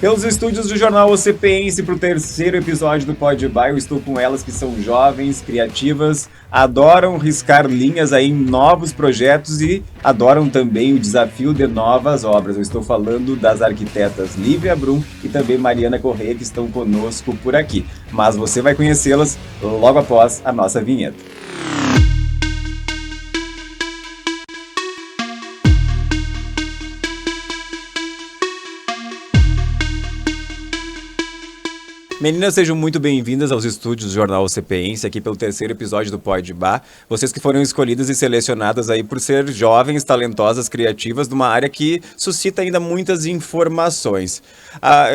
Pelos estúdios do Jornal OCPense para o terceiro episódio do Pode Bar, eu estou com elas que são jovens, criativas, adoram riscar linhas aí em novos projetos e adoram também o desafio de novas obras. Eu estou falando das arquitetas Lívia Brum e também Mariana Correia, que estão conosco por aqui. Mas você vai conhecê-las logo após a nossa vinheta. Meninas, sejam muito bem-vindas aos estúdios do Jornal OCPense, aqui pelo terceiro episódio do Pode Bar. Vocês que foram escolhidas e selecionadas aí por ser jovens, talentosas, criativas, de uma área que suscita ainda muitas informações.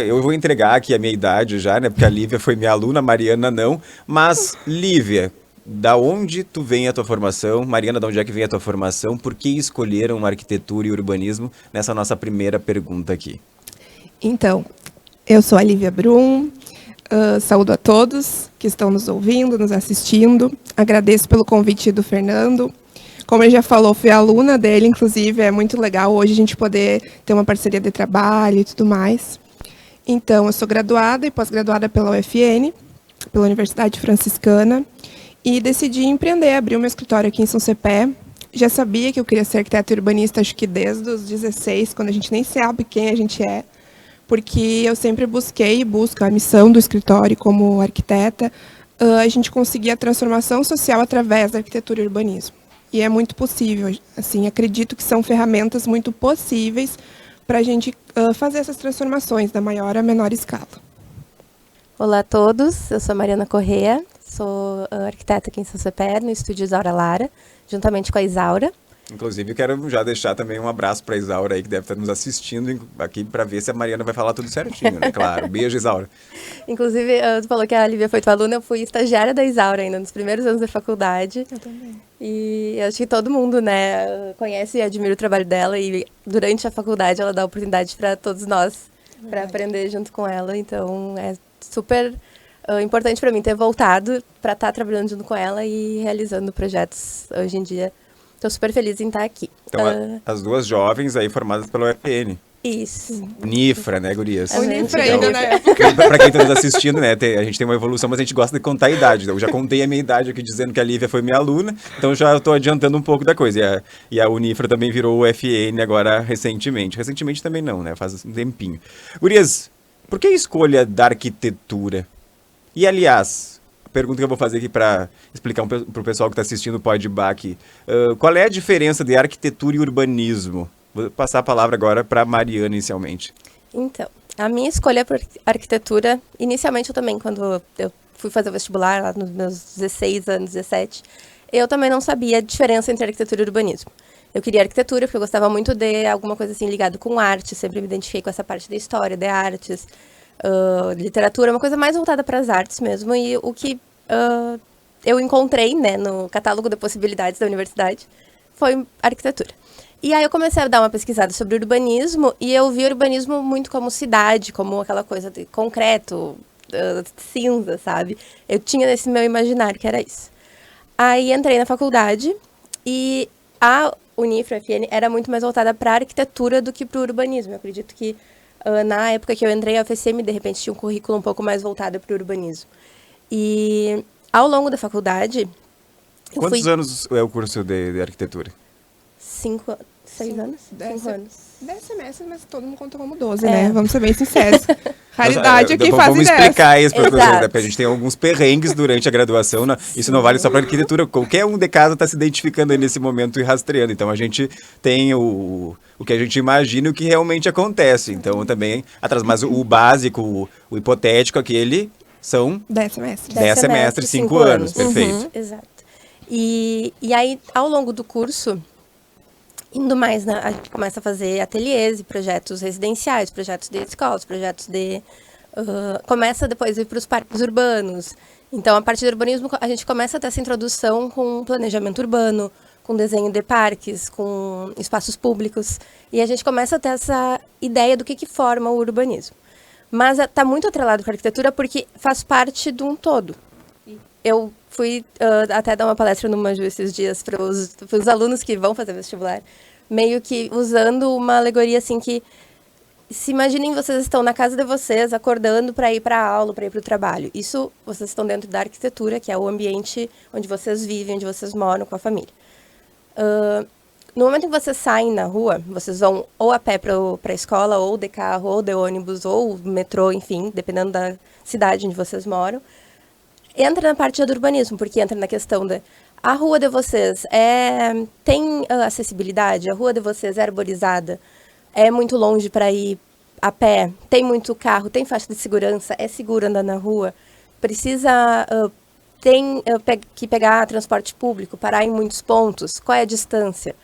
Eu vou entregar aqui a minha idade já, né? Porque a Lívia foi minha aluna, a Mariana não. Mas, Lívia, da onde tu vem a tua formação? Mariana, da onde é que vem a tua formação? Por que escolheram arquitetura e urbanismo nessa nossa primeira pergunta aqui? Então, eu sou a Lívia Brum. Saúdo a todos que estão nos ouvindo, nos assistindo. Agradeço pelo convite do Fernando. Como ele já falou, fui aluna dele, inclusive, é muito legal hoje a gente poder ter uma parceria de trabalho e tudo mais. Então, eu sou graduada e pós-graduada pela UFN, pela Universidade Franciscana, e decidi empreender, abrir o meu escritório aqui em São Cepé. Já sabia que eu queria ser arquiteta e urbanista, acho que desde os 16, quando a gente nem sabe quem a gente é, porque eu sempre busquei e busco a missão do escritório como arquiteta, a gente conseguir a transformação social através da arquitetura e urbanismo. E é muito possível, assim, acredito que são ferramentas muito possíveis para a gente fazer essas transformações da maior a menor escala. Olá a todos, eu sou Mariana Correia, sou arquiteta aqui em São Cepé, no estúdio Isaura Lara, juntamente com a Isaura. Inclusive, eu quero já deixar também um abraço para a Isaura aí, que deve estar nos assistindo aqui para ver se a Mariana vai falar tudo certinho, né? Claro. Beijo, Isaura. Inclusive, tu falou que a Lívia foi tua aluna, eu fui estagiária da Isaura ainda, nos primeiros anos da faculdade. Eu também. E eu acho que todo mundo, né, conhece e admira o trabalho dela e durante a faculdade ela dá oportunidade para todos nós, para aprender junto com ela. Então, é super importante para mim ter voltado para estar trabalhando junto com ela e realizando projetos hoje em dia. Estou super feliz em estar aqui. Então, as duas jovens aí formadas pela UFN. Isso. Unifra, né, gurias? Unifra ainda na época. Pra quem tá nos assistindo, né, a gente tem uma evolução, mas a gente gosta de contar a idade. Eu já contei a minha idade aqui dizendo que a Lívia foi minha aluna, então já estou adiantando um pouco da coisa. E a Unifra também virou o UFN agora recentemente. Recentemente também não, né, faz um tempinho. Gurias, por que a escolha da arquitetura? E, aliás, pergunta que eu vou fazer aqui para explicar para o pessoal que está assistindo o Pode Bar aqui. Qual é a diferença de arquitetura e urbanismo? Vou passar a palavra agora para a Mariana, inicialmente. Então, a minha escolha por arquitetura, inicialmente eu também, quando eu fui fazer o vestibular, lá nos meus 16 anos, 17, eu também não sabia a diferença entre arquitetura e urbanismo. Eu queria arquitetura porque eu gostava muito de alguma coisa assim ligada com arte, sempre me identifiquei com essa parte da história, de artes, literatura, uma coisa mais voltada para as artes mesmo, e o que eu encontrei, né, no catálogo de possibilidades da universidade foi arquitetura. E aí eu comecei a dar uma pesquisada sobre urbanismo e eu vi o urbanismo muito como cidade, como aquela coisa de concreto, cinza, sabe? Eu tinha nesse meu imaginário que era isso. Aí entrei na faculdade e a Unifra FN era muito mais voltada para a arquitetura do que para o urbanismo. Eu acredito que na época que eu entrei, a UFSM, de repente, tinha um currículo um pouco mais voltado para o urbanismo. E ao longo da faculdade... Quantos anos é o curso de arquitetura? 6 anos? 5 anos. 10 semestres, mas todo mundo conta como 12, né? Vamos ser bem sinceros. Raridade é quem faz Vamos 10. explicar isso para professor, né? Porque a gente tem alguns perrengues durante a graduação, né? Isso não vale só para arquitetura. Qualquer um de casa está se identificando aí nesse momento e rastreando. Então, a gente tem o que a gente imagina e o que realmente acontece. Então, também, atrás, mas o básico, o hipotético, aquele são 10 semestres. 10 semestres, 5 anos. Perfeito. Exato. E aí, ao longo do curso, indo mais, né, a gente começa a fazer ateliês e projetos residenciais, projetos de escolas, projetos de... começa depois a ir para os parques urbanos. Então, a partir do urbanismo, a gente começa a ter essa introdução com planejamento urbano, com desenho de parques, com espaços públicos. E a gente começa a ter essa ideia do que forma o urbanismo. Mas está muito atrelado com a arquitetura porque faz parte de um todo. Eu fui até dar uma palestra no Manju esses dias para os alunos que vão fazer vestibular, meio que usando uma alegoria assim que se imaginem, vocês estão na casa de vocês, acordando para ir para a aula, para ir para o trabalho. Isso, vocês estão dentro da arquitetura, que é o ambiente onde vocês vivem, onde vocês moram com a família. No momento em que vocês saem na rua, vocês vão ou a pé para a escola, ou de carro, ou de ônibus, ou metrô, enfim, dependendo da cidade onde vocês moram. Entra na parte do urbanismo, porque entra na questão da... A rua de vocês tem acessibilidade? A rua de vocês é arborizada? É muito longe para ir a pé? Tem muito carro? Tem faixa de segurança? É seguro andar na rua? Precisa... que pegar transporte público, parar em muitos pontos? Qual é a distância?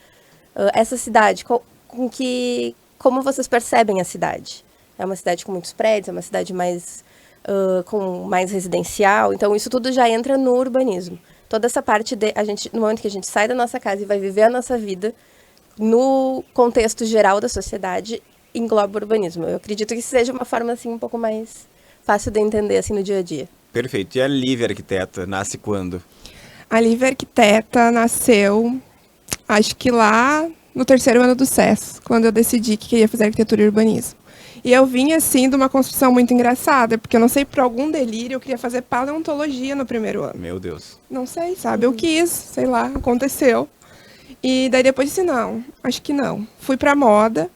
Essa cidade, como vocês percebem a cidade? É uma cidade com muitos prédios, é uma cidade com mais residencial, então isso tudo já entra no urbanismo. Toda essa parte no momento que a gente sai da nossa casa e vai viver a nossa vida, no contexto geral da sociedade, engloba o urbanismo. Eu acredito que seja uma forma assim um pouco mais fácil de entender assim no dia a dia. Perfeito. E a Lívia Arquiteta nasce quando? A Lívia Arquiteta nasceu, acho que lá no 3º ano do SES, quando eu decidi que queria fazer arquitetura e urbanismo. E eu vim, assim, de uma construção muito engraçada, porque eu não sei, por algum delírio, eu queria fazer paleontologia no 1º ano. Meu Deus. Não sei, sabe? Eu quis, sei lá, aconteceu. E daí depois disse, não, acho que não. Fui para moda,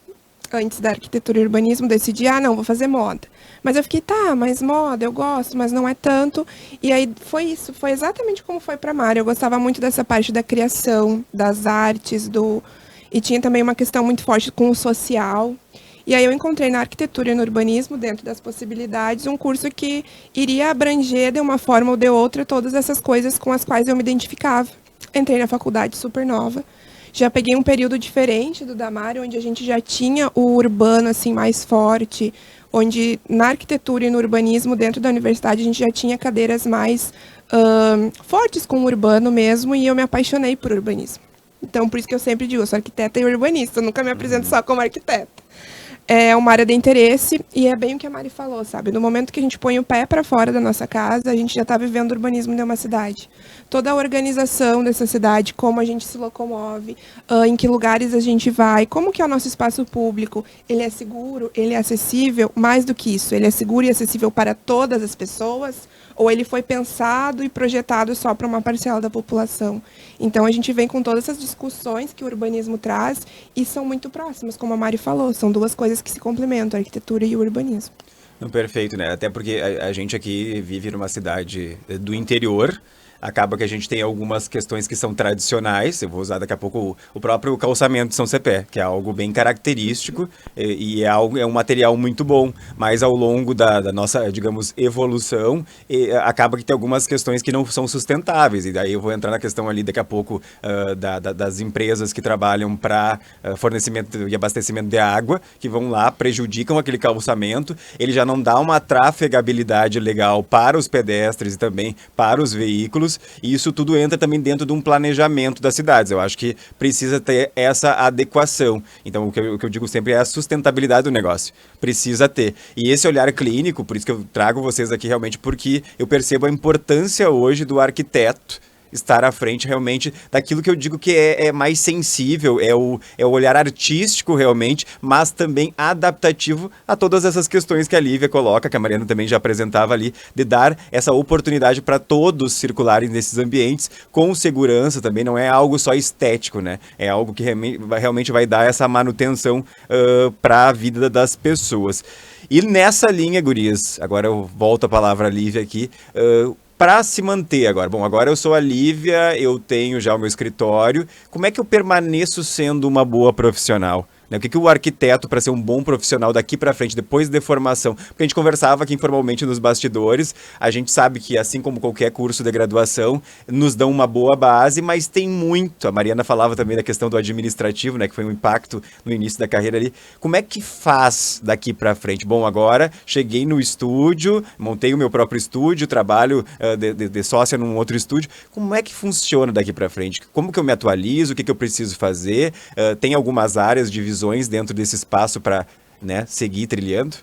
antes da arquitetura e urbanismo, decidi, não, vou fazer moda. Mas eu fiquei, mas moda, eu gosto, mas não é tanto. E aí foi isso, foi exatamente como foi para Mari. Eu gostava muito dessa parte da criação, das artes, e tinha também uma questão muito forte com o social. E aí eu encontrei na arquitetura e no urbanismo, dentro das possibilidades, um curso que iria abranger de uma forma ou de outra todas essas coisas com as quais eu me identificava. Entrei na faculdade super nova, já peguei um período diferente do da Mari, onde a gente já tinha o urbano assim mais forte, onde na arquitetura e no urbanismo, dentro da universidade, a gente já tinha cadeiras mais fortes com o urbano mesmo, e eu me apaixonei por urbanismo. Então, por isso que eu sempre digo, eu sou arquiteta e urbanista, eu nunca me apresento só como arquiteta. É uma área de interesse e é bem o que a Mari falou, sabe? No momento que a gente põe o pé para fora da nossa casa, a gente já está vivendo o urbanismo de uma cidade. Toda a organização dessa cidade, como a gente se locomove, em que lugares a gente vai, como que é o nosso espaço público, ele é seguro, ele é acessível, mais do que isso, ele é seguro e acessível para todas as pessoas, ou ele foi pensado e projetado só para uma parcela da população. Então, a gente vem com todas essas discussões que o urbanismo traz e são muito próximas, como a Mari falou, são duas coisas que se complementam, a arquitetura e o urbanismo. Perfeito, né? Até porque a gente aqui vive numa cidade do interior, acaba que a gente tem algumas questões que são tradicionais. Eu vou usar daqui a pouco o próprio calçamento de São Cepé, que é algo bem característico e é um material muito bom. Mas ao longo da nossa, digamos, evolução, acaba que tem algumas questões que não são sustentáveis. E daí eu vou entrar na questão ali daqui a pouco das empresas que trabalham para fornecimento e abastecimento de água, que vão lá, prejudicam aquele calçamento. Ele já não dá uma trafegabilidade legal para os pedestres e também para os veículos. E isso tudo entra também dentro de um planejamento das cidades. Eu acho que precisa ter essa adequação. Então, o que eu digo sempre é a sustentabilidade do negócio. Precisa ter. E esse olhar clínico, por isso que eu trago vocês aqui realmente, porque eu percebo a importância hoje do arquiteto estar à frente realmente daquilo que eu digo que é mais sensível, é o olhar artístico realmente, mas também adaptativo a todas essas questões que a Lívia coloca, que a Mariana também já apresentava ali, de dar essa oportunidade para todos circularem nesses ambientes com segurança também, não é algo só estético, né? É algo que realmente vai dar essa manutenção para a vida das pessoas. E nessa linha, gurias, agora eu volto a palavra à Lívia aqui, para se manter agora. Bom, agora eu sou a Lívia, eu tenho já o meu escritório. Como é que eu permaneço sendo uma boa profissional? O que o arquiteto, para ser um bom profissional daqui para frente, depois de formação, porque a gente conversava aqui informalmente nos bastidores, a gente sabe que, assim como qualquer curso de graduação, nos dão uma boa base, mas tem muito. A Mariana falava também da questão do administrativo, né, que foi um impacto no início da carreira ali. Como é que faz daqui para frente? Bom, agora cheguei no estúdio, montei o meu próprio estúdio, trabalho de sócia num outro estúdio. Como é que funciona daqui para frente? Como que eu me atualizo? O que eu preciso fazer? Tem algumas áreas de visões dentro desse espaço para, né, seguir trilhando?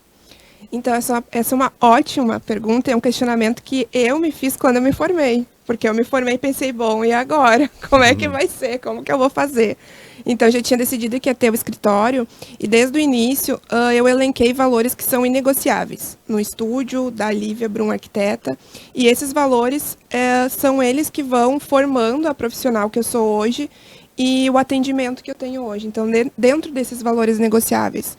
Então, essa é uma ótima pergunta, é um questionamento que eu me fiz quando eu me formei. Porque eu me formei e pensei, bom, e agora? Como é que vai ser? Como que eu vou fazer? Então, eu já tinha decidido que ia ter o escritório e desde o início eu elenquei valores que são inegociáveis no estúdio da Lívia Brum Arquiteta, e esses valores são eles que vão formando a profissional que eu sou hoje e o atendimento que eu tenho hoje. Então, dentro desses valores negociáveis,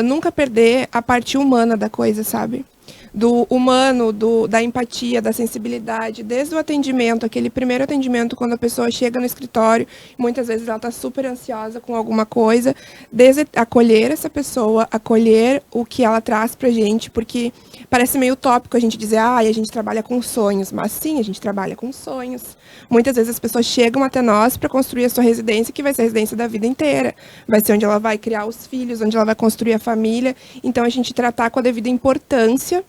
nunca perder a parte humana da coisa, sabe? Do humano, da empatia, da sensibilidade, desde o atendimento, aquele primeiro atendimento, quando a pessoa chega no escritório, muitas vezes ela está super ansiosa com alguma coisa, desde acolher essa pessoa, acolher o que ela traz para a gente, porque parece meio utópico a gente dizer, a gente trabalha com sonhos, mas sim, a gente trabalha com sonhos. Muitas vezes as pessoas chegam até nós para construir a sua residência, que vai ser a residência da vida inteira, vai ser onde ela vai criar os filhos, onde ela vai construir a família, então a gente tratar com a devida importância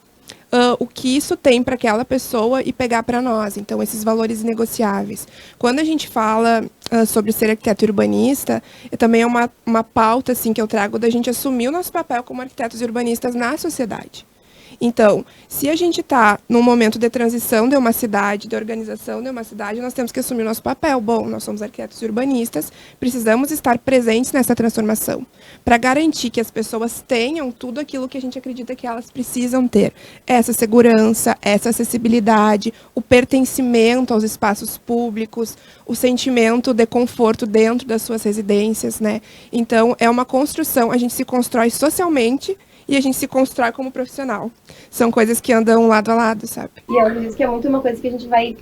o que isso tem para aquela pessoa e pegar para nós. Então, esses valores negociáveis. Quando a gente fala sobre ser arquiteto urbanista, também é uma pauta assim, que eu trago da gente assumir o nosso papel como arquitetos e urbanistas na sociedade. Então, se a gente está num momento de transição de uma cidade, de organização de uma cidade, nós temos que assumir o nosso papel. Bom, nós somos arquitetos e urbanistas, precisamos estar presentes nessa transformação, para garantir que as pessoas tenham tudo aquilo que a gente acredita que elas precisam ter. Essa segurança, essa acessibilidade, o pertencimento aos espaços públicos, o sentimento de conforto dentro das suas residências, né? Então, é uma construção, a gente se constrói socialmente e a gente se constrói como profissional. São coisas que andam lado a lado, sabe? E eu acredito que é muito uma coisa que a gente vai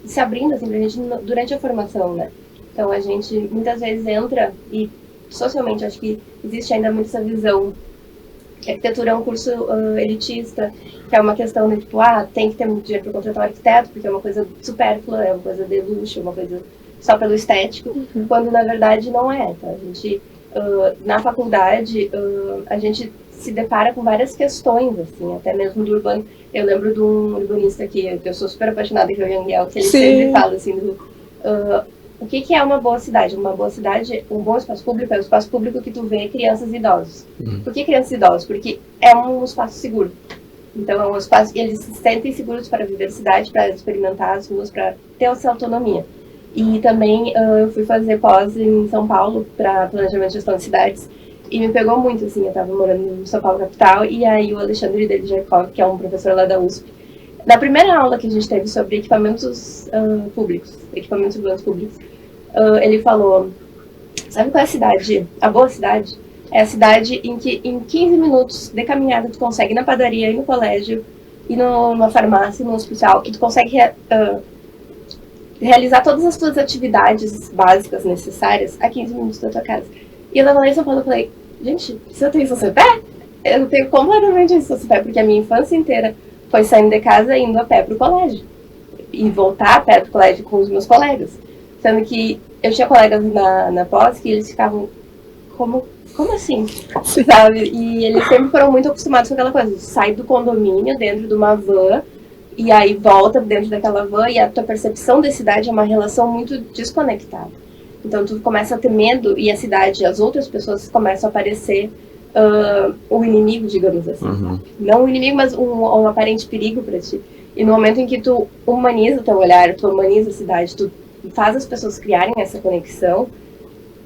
se abrindo, assim, pra gente durante a formação, né? Então, a gente muitas vezes entra e, socialmente, acho que existe ainda muito essa visão que a arquitetura é um curso elitista, que é uma questão de, tipo, tem que ter muito dinheiro para contratar um arquiteto, porque é uma coisa supérflua, é uma coisa de luxo, é uma coisa só pelo estético, quando, na verdade, não é, tá? A gente... na faculdade, a gente se depara com várias questões, assim, até mesmo do urbano. Eu lembro de um urbanista que eu sou super apaixonada, que é o Yangel, que ele sempre fala, assim, o que é uma boa cidade? Uma boa cidade, um bom espaço público é o espaço público que tu vê crianças e idosos. Por que crianças e idosos? Porque é um espaço seguro. Então, é um espaço que eles se sentem seguros para viver a cidade, para experimentar as ruas, para ter essa autonomia. E também eu fui fazer pós em São Paulo para planejamento e gestão de cidades e me pegou muito, assim, eu estava morando em São Paulo capital e aí o Alexandre Delijakov, que é um professor lá da USP, na primeira aula que a gente teve sobre equipamentos públicos, equipamentos urbanos públicos, ele falou, sabe qual é a cidade? A boa cidade é a cidade em que em 15 minutos de caminhada tu consegue ir na padaria, ir no colégio, ir numa farmácia, no hospital, que tu consegue realizar todas as tuas atividades básicas necessárias a 15 minutos da tua casa. E eu levantei em São Paulo e falei, gente, se eu tenho isso a pé, eu tenho completamente isso a pé, porque a minha infância inteira foi saindo de casa e indo a pé pro colégio. E voltar a pé pro colégio com os meus colegas. Sendo que eu tinha colegas na pós que eles ficavam, como assim? Sabe? E eles sempre foram muito acostumados com aquela coisa, sai do condomínio dentro de uma van, e aí volta dentro daquela van e a tua percepção da cidade é uma relação muito desconectada. Então tu começa a ter medo e a cidade, as outras pessoas começam a aparecer o inimigo, digamos assim. Não o inimigo, mas um aparente perigo para ti. E no momento em que tu humaniza o teu olhar, tu humaniza a cidade, tu faz as pessoas criarem essa conexão,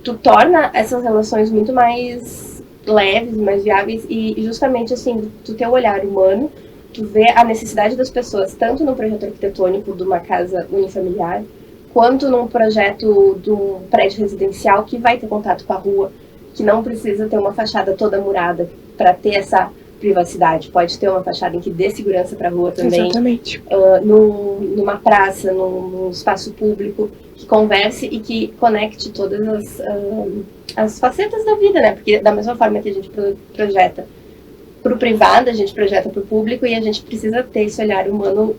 tu torna essas relações muito mais leves, mais viáveis e justamente assim, tu teu olhar humano, tu vê a necessidade das pessoas, tanto no projeto arquitetônico de uma casa unifamiliar, quanto num projeto de um prédio residencial que vai ter contato com a rua, que não precisa ter uma fachada toda murada para ter essa privacidade. Pode ter uma fachada em que dê segurança para a rua também. Exatamente. Numa praça, num espaço público, que converse e que conecte todas as facetas da vida, né? Porque da mesma forma que a gente projeta para o privado, a gente projeta para o público e a gente precisa ter esse olhar humano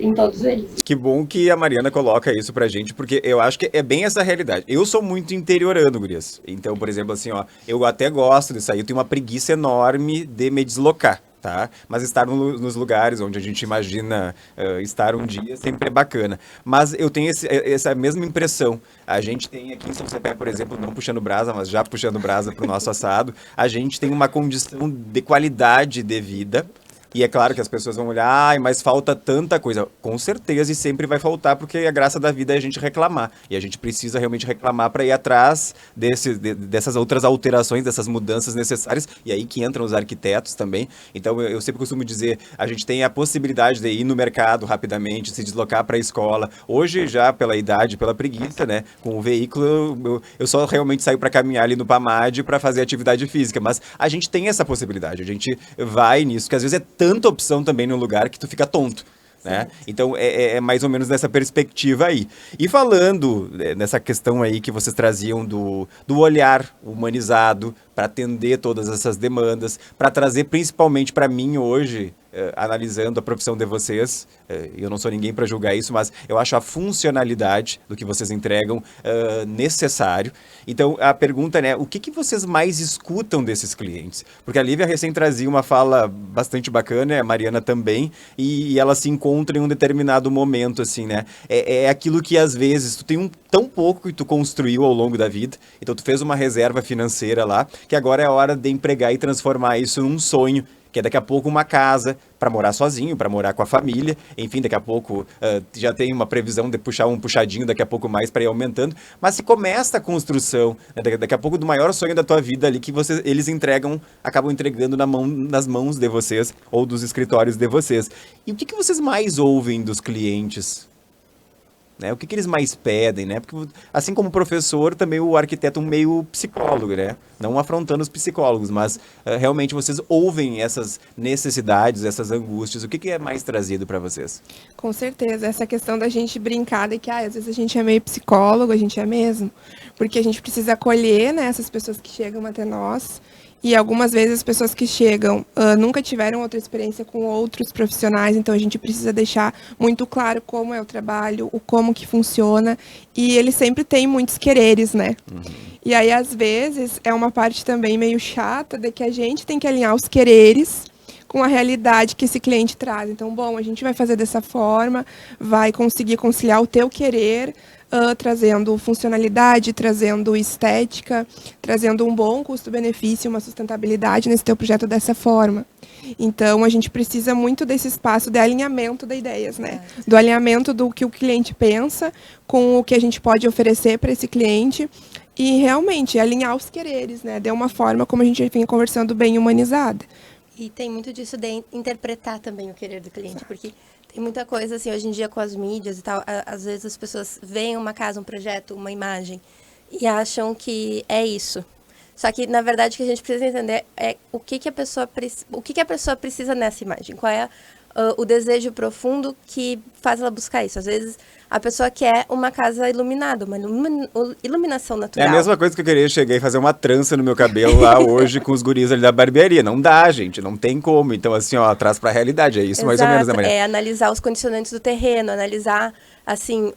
em todos eles. Que bom que a Mariana coloca isso pra gente, porque eu acho que é bem essa realidade. Eu sou muito interiorano, gurias. Então, por exemplo, assim, eu até gosto de sair, eu tenho uma preguiça enorme de me deslocar, tá? Mas estar nos lugares onde a gente imagina estar um dia sempre é bacana. Mas eu tenho essa mesma impressão. A gente tem aqui em São Cepé, por exemplo, não puxando brasa, mas já puxando brasa para o nosso assado, a gente tem uma condição de qualidade de vida E é claro que as pessoas vão olhar, ai, mas falta tanta coisa. Com certeza, e sempre vai faltar, porque a graça da vida é a gente reclamar. E a gente precisa realmente reclamar para ir atrás dessas outras alterações, dessas mudanças necessárias. E aí que entram os arquitetos também. Então, eu sempre costumo dizer, a gente tem a possibilidade de ir no mercado rapidamente, se deslocar para a escola. Hoje, já pela idade, pela preguiça, né? Com o veículo, eu só realmente saio para caminhar ali no PAMAD para fazer atividade física. Mas a gente tem essa possibilidade, a gente vai nisso, que às vezes é tanta opção também no lugar que tu fica tonto. Né? Então é mais ou menos nessa perspectiva aí. E falando nessa questão aí que vocês traziam do olhar humanizado para atender todas essas demandas, para trazer principalmente para mim hoje, analisando a profissão de vocês, eu não sou ninguém para julgar isso, mas eu acho a funcionalidade do que vocês entregam necessário. Então a pergunta é, o que vocês mais escutam desses clientes? Porque a Lívia recém trazia uma fala bastante bacana, a Mariana também, e ela se encontra em um determinado momento, assim, né? É aquilo que às vezes tu tem tão pouco que tu construiu ao longo da vida, então tu fez uma reserva financeira lá, que agora é a hora de empregar e transformar isso num sonho, que é daqui a pouco uma casa para morar sozinho, para morar com a família, enfim, daqui a pouco já tem uma previsão de puxar um puxadinho daqui a pouco mais para ir aumentando, mas se começa a construção, né, daqui a pouco do maior sonho da tua vida ali, que eles acabam entregando nas mãos de vocês, ou dos escritórios de vocês. E o que vocês mais ouvem dos clientes? Né? O que eles mais pedem, né? Porque, assim como professor, também o arquiteto é um meio psicólogo, né? Não afrontando os psicólogos, mas realmente vocês ouvem essas necessidades, essas angústias. O que é mais trazido para vocês? Com certeza, essa questão da gente brincar de que às vezes a gente é meio psicólogo, a gente é mesmo, porque a gente precisa acolher, né, essas pessoas que chegam até nós. E algumas vezes as pessoas que chegam nunca tiveram outra experiência com outros profissionais, então a gente precisa deixar muito claro como é o trabalho, o como que funciona, e ele sempre tem muitos quereres, né? E aí, às vezes, é uma parte também meio chata de que a gente tem que alinhar os quereres com a realidade que esse cliente traz. Então, bom, a gente vai fazer dessa forma, vai conseguir conciliar o teu querer, trazendo funcionalidade, trazendo estética, trazendo um bom custo-benefício, uma sustentabilidade nesse teu projeto dessa forma. Então, a gente precisa muito desse espaço de alinhamento de ideias, né? Do alinhamento do que o cliente pensa com o que a gente pode oferecer para esse cliente e realmente alinhar os quereres, né? De uma forma, como a gente vinha conversando, bem humanizada. E tem muito disso de interpretar também o querer do cliente, porque tem muita coisa, assim, hoje em dia com as mídias e tal, às vezes as pessoas veem uma casa, um projeto, uma imagem e acham que é isso. Só que, na verdade, o que a gente precisa entender é o que a pessoa precisa nessa imagem, qual é o desejo profundo que faz ela buscar isso. Às vezes, a pessoa quer uma casa iluminada, uma iluminação natural. É a mesma coisa que eu queria chegar e fazer uma trança no meu cabelo lá hoje com os guris ali da barbearia. Não dá, gente, não tem como. Então, assim, ó, traz pra realidade. É isso. Exato, mais ou menos, né, Maria? É analisar os condicionantes do terreno, analisar, assim,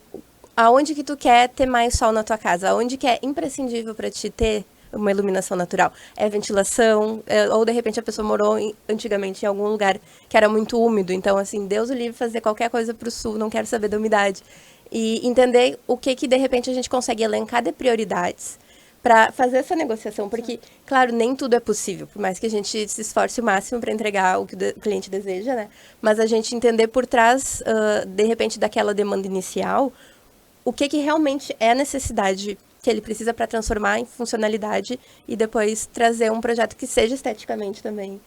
aonde que tu quer ter mais sol na tua casa, aonde que é imprescindível para ti ter uma iluminação natural. É ventilação, ou de repente a pessoa morou antigamente em algum lugar que era muito úmido, então assim, Deus o livre fazer qualquer coisa para o sul, não quero saber da umidade. E entender o que de repente a gente consegue elencar de prioridades para fazer essa negociação, porque, claro, nem tudo é possível, por mais que a gente se esforce o máximo para entregar o que o cliente deseja, né? Mas a gente entender por trás, de repente, daquela demanda inicial, o que realmente é a necessidade que ele precisa para transformar em funcionalidade e depois trazer um projeto que seja esteticamente também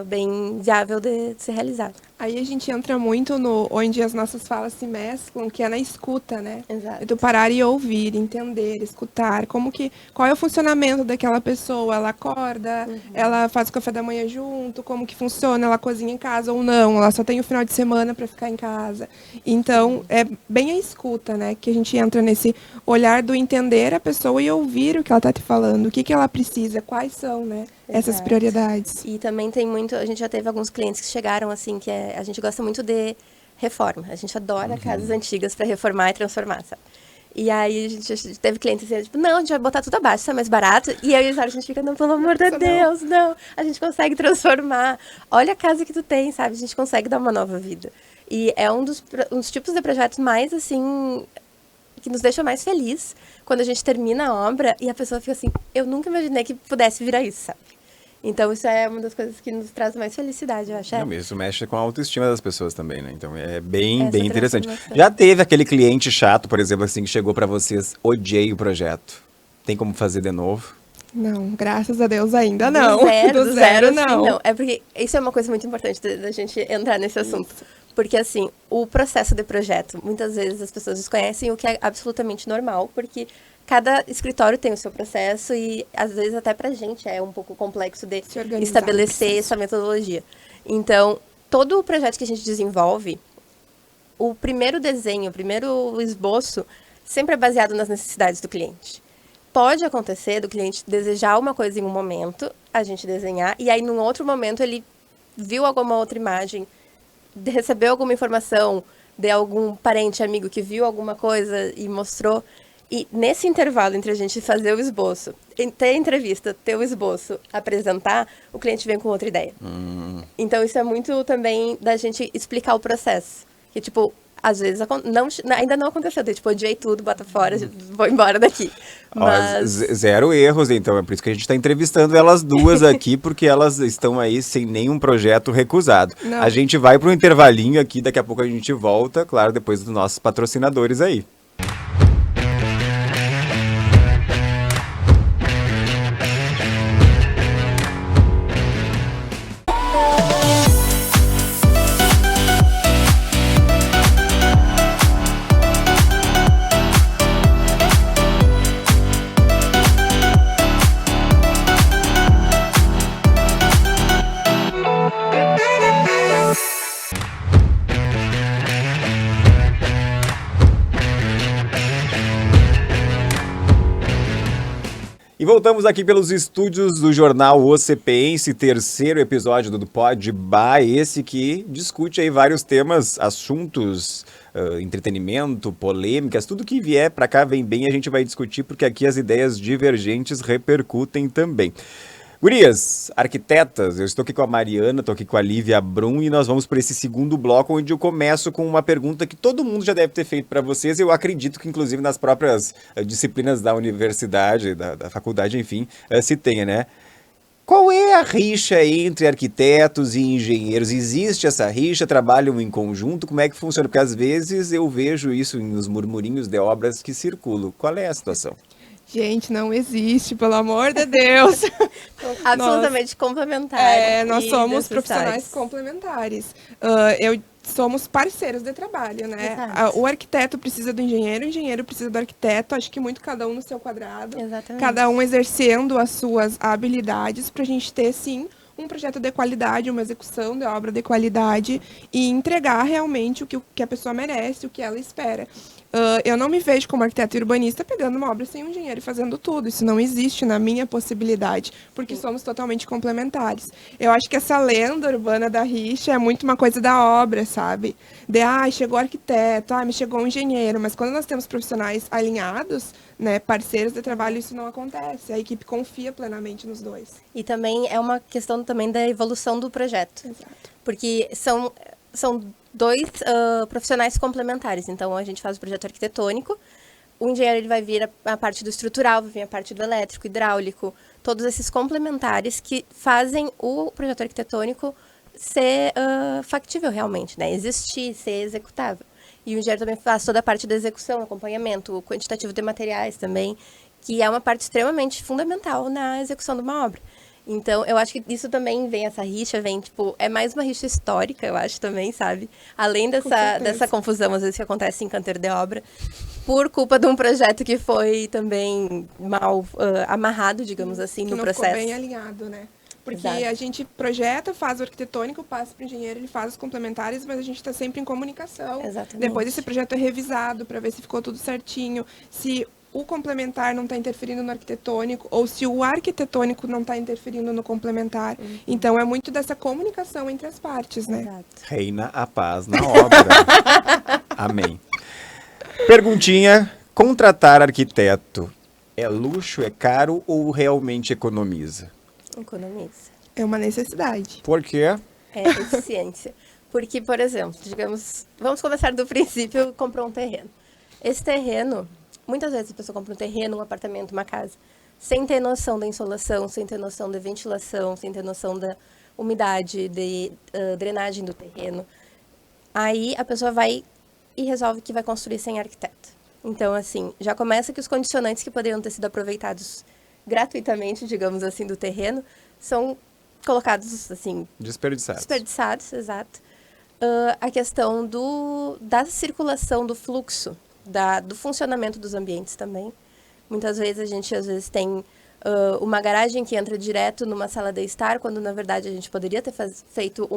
bem viável de ser realizado. Aí a gente entra muito no onde as nossas falas se mesclam, que é na escuta, né? Exato. E tu parar e ouvir, entender, escutar, qual é o funcionamento daquela pessoa, ela acorda, ela faz o café da manhã junto, como que funciona, ela cozinha em casa ou não, ela só tem o final de semana para ficar em casa. Então, é bem a escuta, né? Que a gente entra nesse olhar do entender a pessoa e ouvir o que ela tá te falando, o que ela precisa, quais são, né? Essas Exato. prioridades. E também tem muito, a gente já teve alguns clientes que chegaram assim, que a gente gosta muito de reforma. A gente adora casas antigas para reformar e transformar, sabe? E aí a gente teve clientes assim, tipo, não, a gente vai botar tudo abaixo, isso é mais barato. E aí a gente fica, não, pelo amor de Deus, não. A gente consegue transformar. Olha a casa que tu tem, sabe? A gente consegue dar uma nova vida. E é um dos tipos de projetos mais, assim, que nos deixa mais feliz quando a gente termina a obra e a pessoa fica assim, eu nunca imaginei que pudesse virar isso, sabe? Então, isso é uma das coisas que nos traz mais felicidade, eu acho. Não, mas isso mexe com a autoestima das pessoas também, né? Então é bem, Essa bem interessante. transformação. Já teve aquele cliente chato, por exemplo, assim, que chegou pra vocês, odiei o projeto. Tem como fazer de novo? Não, graças a Deus ainda não. Do zero, assim, não. não. É porque isso é uma coisa muito importante da gente entrar nesse assunto. Porque, assim, o processo de projeto, muitas vezes as pessoas desconhecem, o que é absolutamente normal, porque cada escritório tem o seu processo e, às vezes, até pra gente é um pouco complexo de Se organizar no estabelecer processo. essa metodologia. Então, todo o projeto que a gente desenvolve, o primeiro desenho, o primeiro esboço, sempre é baseado nas necessidades do cliente. Pode acontecer do cliente desejar uma coisa em um momento, a gente desenhar, e aí, num outro momento, ele viu alguma outra imagem, recebeu alguma informação de algum parente, amigo que viu alguma coisa e mostrou. E nesse intervalo entre a gente fazer o esboço, ter a entrevista, ter o esboço, apresentar, o cliente vem com outra ideia. Então, isso é muito também da gente explicar o processo. Que, tipo, às vezes ainda não aconteceu. Tipo, odiei tudo, bota fora, vou embora daqui. Ó, zero erros, então. É por isso que a gente está entrevistando elas duas aqui, porque elas estão aí sem nenhum projeto recusado. Não. A gente vai para um intervalinho aqui, daqui a pouco a gente volta, claro, depois dos nossos patrocinadores aí. E voltamos aqui pelos estúdios do jornal O CPense, terceiro episódio do Pod Ba, esse que discute aí vários temas, assuntos, entretenimento, polêmicas, tudo que vier pra cá vem bem, a gente vai discutir porque aqui as ideias divergentes repercutem também. Gurias, arquitetas, eu estou aqui com a Mariana, estou aqui com a Lívia Brum e nós vamos para esse segundo bloco onde eu começo com uma pergunta que todo mundo já deve ter feito para vocês. Eu acredito que inclusive nas próprias disciplinas da universidade, da faculdade, enfim, se tenha, né? Qual é a rixa entre arquitetos e engenheiros? Existe essa rixa? Trabalham em conjunto? Como é que funciona? Porque às vezes eu vejo isso nos murmurinhos de obras que circulam. Qual é a situação? Gente, não existe, pelo amor de Deus. Absolutamente complementares. Nós e somos necessários. profissionais complementares. Somos parceiros de trabalho, né? Exato. O arquiteto precisa do engenheiro, o engenheiro precisa do arquiteto. Acho que muito cada um no seu quadrado. Exatamente. Cada um exercendo as suas habilidades para a gente ter, sim, um projeto de qualidade, uma execução de obra de qualidade e entregar realmente o que a pessoa merece, o que ela espera. Eu não me vejo como arquiteto e urbanista pegando uma obra sem um engenheiro e fazendo tudo. Isso não existe na minha possibilidade, porque somos totalmente complementares. Eu acho que essa lenda urbana da rixa é muito uma coisa da obra, sabe? Chegou o arquiteto, me chegou um engenheiro. Mas quando nós temos profissionais alinhados, né, parceiros de trabalho, isso não acontece. A equipe confia plenamente nos dois. E também é uma questão também da evolução do projeto. Exato. Porque são dois profissionais complementares. Então, a gente faz o projeto arquitetônico, o engenheiro ele vai vir a parte do estrutural, vai vir a parte do elétrico, hidráulico, todos esses complementares que fazem o projeto arquitetônico ser factível realmente, né? Existir, ser executável. E o engenheiro também faz toda a parte da execução, acompanhamento, o quantitativo de materiais também, que é uma parte extremamente fundamental na execução de uma obra. Então, eu acho que isso também vem, essa rixa, é mais uma rixa histórica, eu acho também, sabe? Além dessa confusão, às vezes, que acontece em canteiro de obra, por culpa de um projeto que foi também mal amarrado, digamos assim, no processo. Que não ficou bem alinhado, né? Porque Exato. a gente projeta, faz o arquitetônico, passa para o engenheiro, ele faz os complementares, mas a gente está sempre em comunicação. Exatamente. Depois esse projeto é revisado para ver se ficou tudo certinho, se o complementar não está interferindo no arquitetônico, ou se o arquitetônico não está interferindo no complementar. Então, é muito dessa comunicação entre as partes, né? Exato. Reina a paz na obra. Amém. Perguntinha, contratar arquiteto é luxo, é caro ou realmente economiza? Economiza. É uma necessidade. Por quê? É eficiência. Porque, por exemplo, digamos, vamos começar do princípio, comprou um terreno. Esse terreno, muitas vezes a pessoa compra um terreno, um apartamento, uma casa. sem ter noção da insolação, sem ter noção da ventilação, sem ter noção da umidade, de drenagem do terreno. Aí a pessoa vai e resolve que vai construir sem arquiteto. Então, assim, já começa que os condicionantes que poderiam ter sido aproveitados gratuitamente, digamos assim, do terreno, são colocados, assim... Desperdiçados, exato. A questão da circulação, do fluxo, do funcionamento dos ambientes também. Muitas vezes a gente, às vezes, tem uma garagem que entra direto numa sala de estar, quando, na verdade, a gente poderia ter feito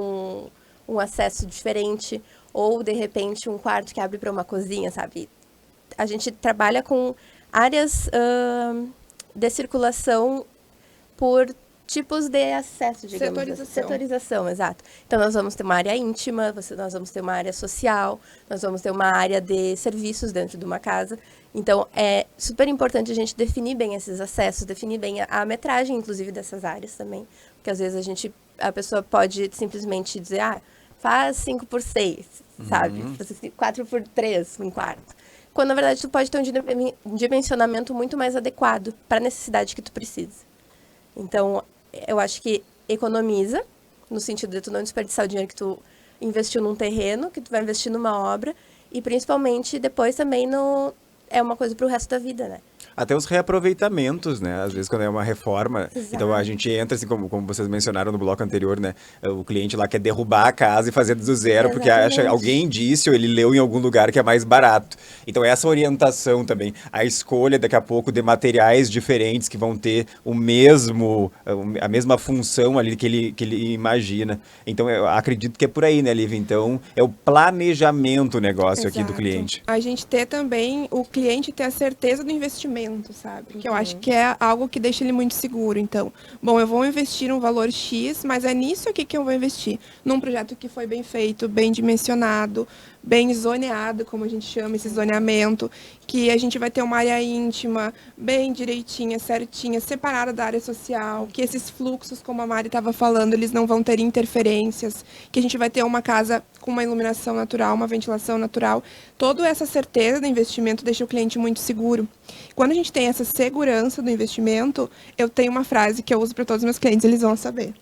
um acesso diferente, ou, de repente, um quarto que abre para uma cozinha, sabe? A gente trabalha com áreas de circulação por tipos de acesso, digamos. Setorização, exato. Então, nós vamos ter uma área íntima, nós vamos ter uma área social, nós vamos ter uma área de serviços dentro de uma casa. Então, é super importante a gente definir bem esses acessos, definir bem a metragem, inclusive, dessas áreas também. Porque, às vezes, a pessoa pode simplesmente dizer, faz 5x6, sabe? 4x3, um quarto. Quando, na verdade, tu pode ter um dimensionamento muito mais adequado para a necessidade que tu precisa. Então, eu acho que economiza, no sentido de tu não desperdiçar o dinheiro que tu investiu num terreno, que tu vai investir numa obra, e principalmente depois também é uma coisa para o resto da vida, né? Até os reaproveitamentos, né? Às vezes, quando é uma reforma, Exato. Então a gente entra, assim, como vocês mencionaram no bloco anterior, né? O cliente lá quer derrubar a casa e fazer do zero, porque alguém disse ou ele leu em algum lugar que é mais barato. Então, essa orientação também, a escolha, daqui a pouco, de materiais diferentes que vão ter a mesma função ali que ele imagina. Então, eu acredito que é por aí, né, Lívia? Então, é o planejamento, o negócio aqui do cliente. A gente ter também, o cliente ter a certeza do investimento, sabe? Que eu acho que é algo que deixa ele muito seguro. Então, bom, eu vou investir um valor X, mas é nisso aqui que eu vou investir. Num projeto que foi bem feito, bem dimensionado, bem zoneado, como a gente chama esse zoneamento, que a gente vai ter uma área íntima, bem direitinha, certinha, separada da área social, que esses fluxos, como a Mari estava falando, eles não vão ter interferências, que a gente vai ter uma casa com uma iluminação natural, uma ventilação natural. Toda essa certeza do investimento deixa o cliente muito seguro. Quando a gente tem essa segurança do investimento, eu tenho uma frase que eu uso para todos os meus clientes, eles vão saber.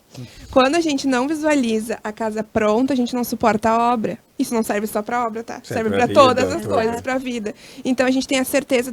Quando a gente não visualiza a casa pronta, a gente não suporta a obra. Isso não serve só para obra, tá? Serve para todas as coisas, para a vida. Então a gente tem a certeza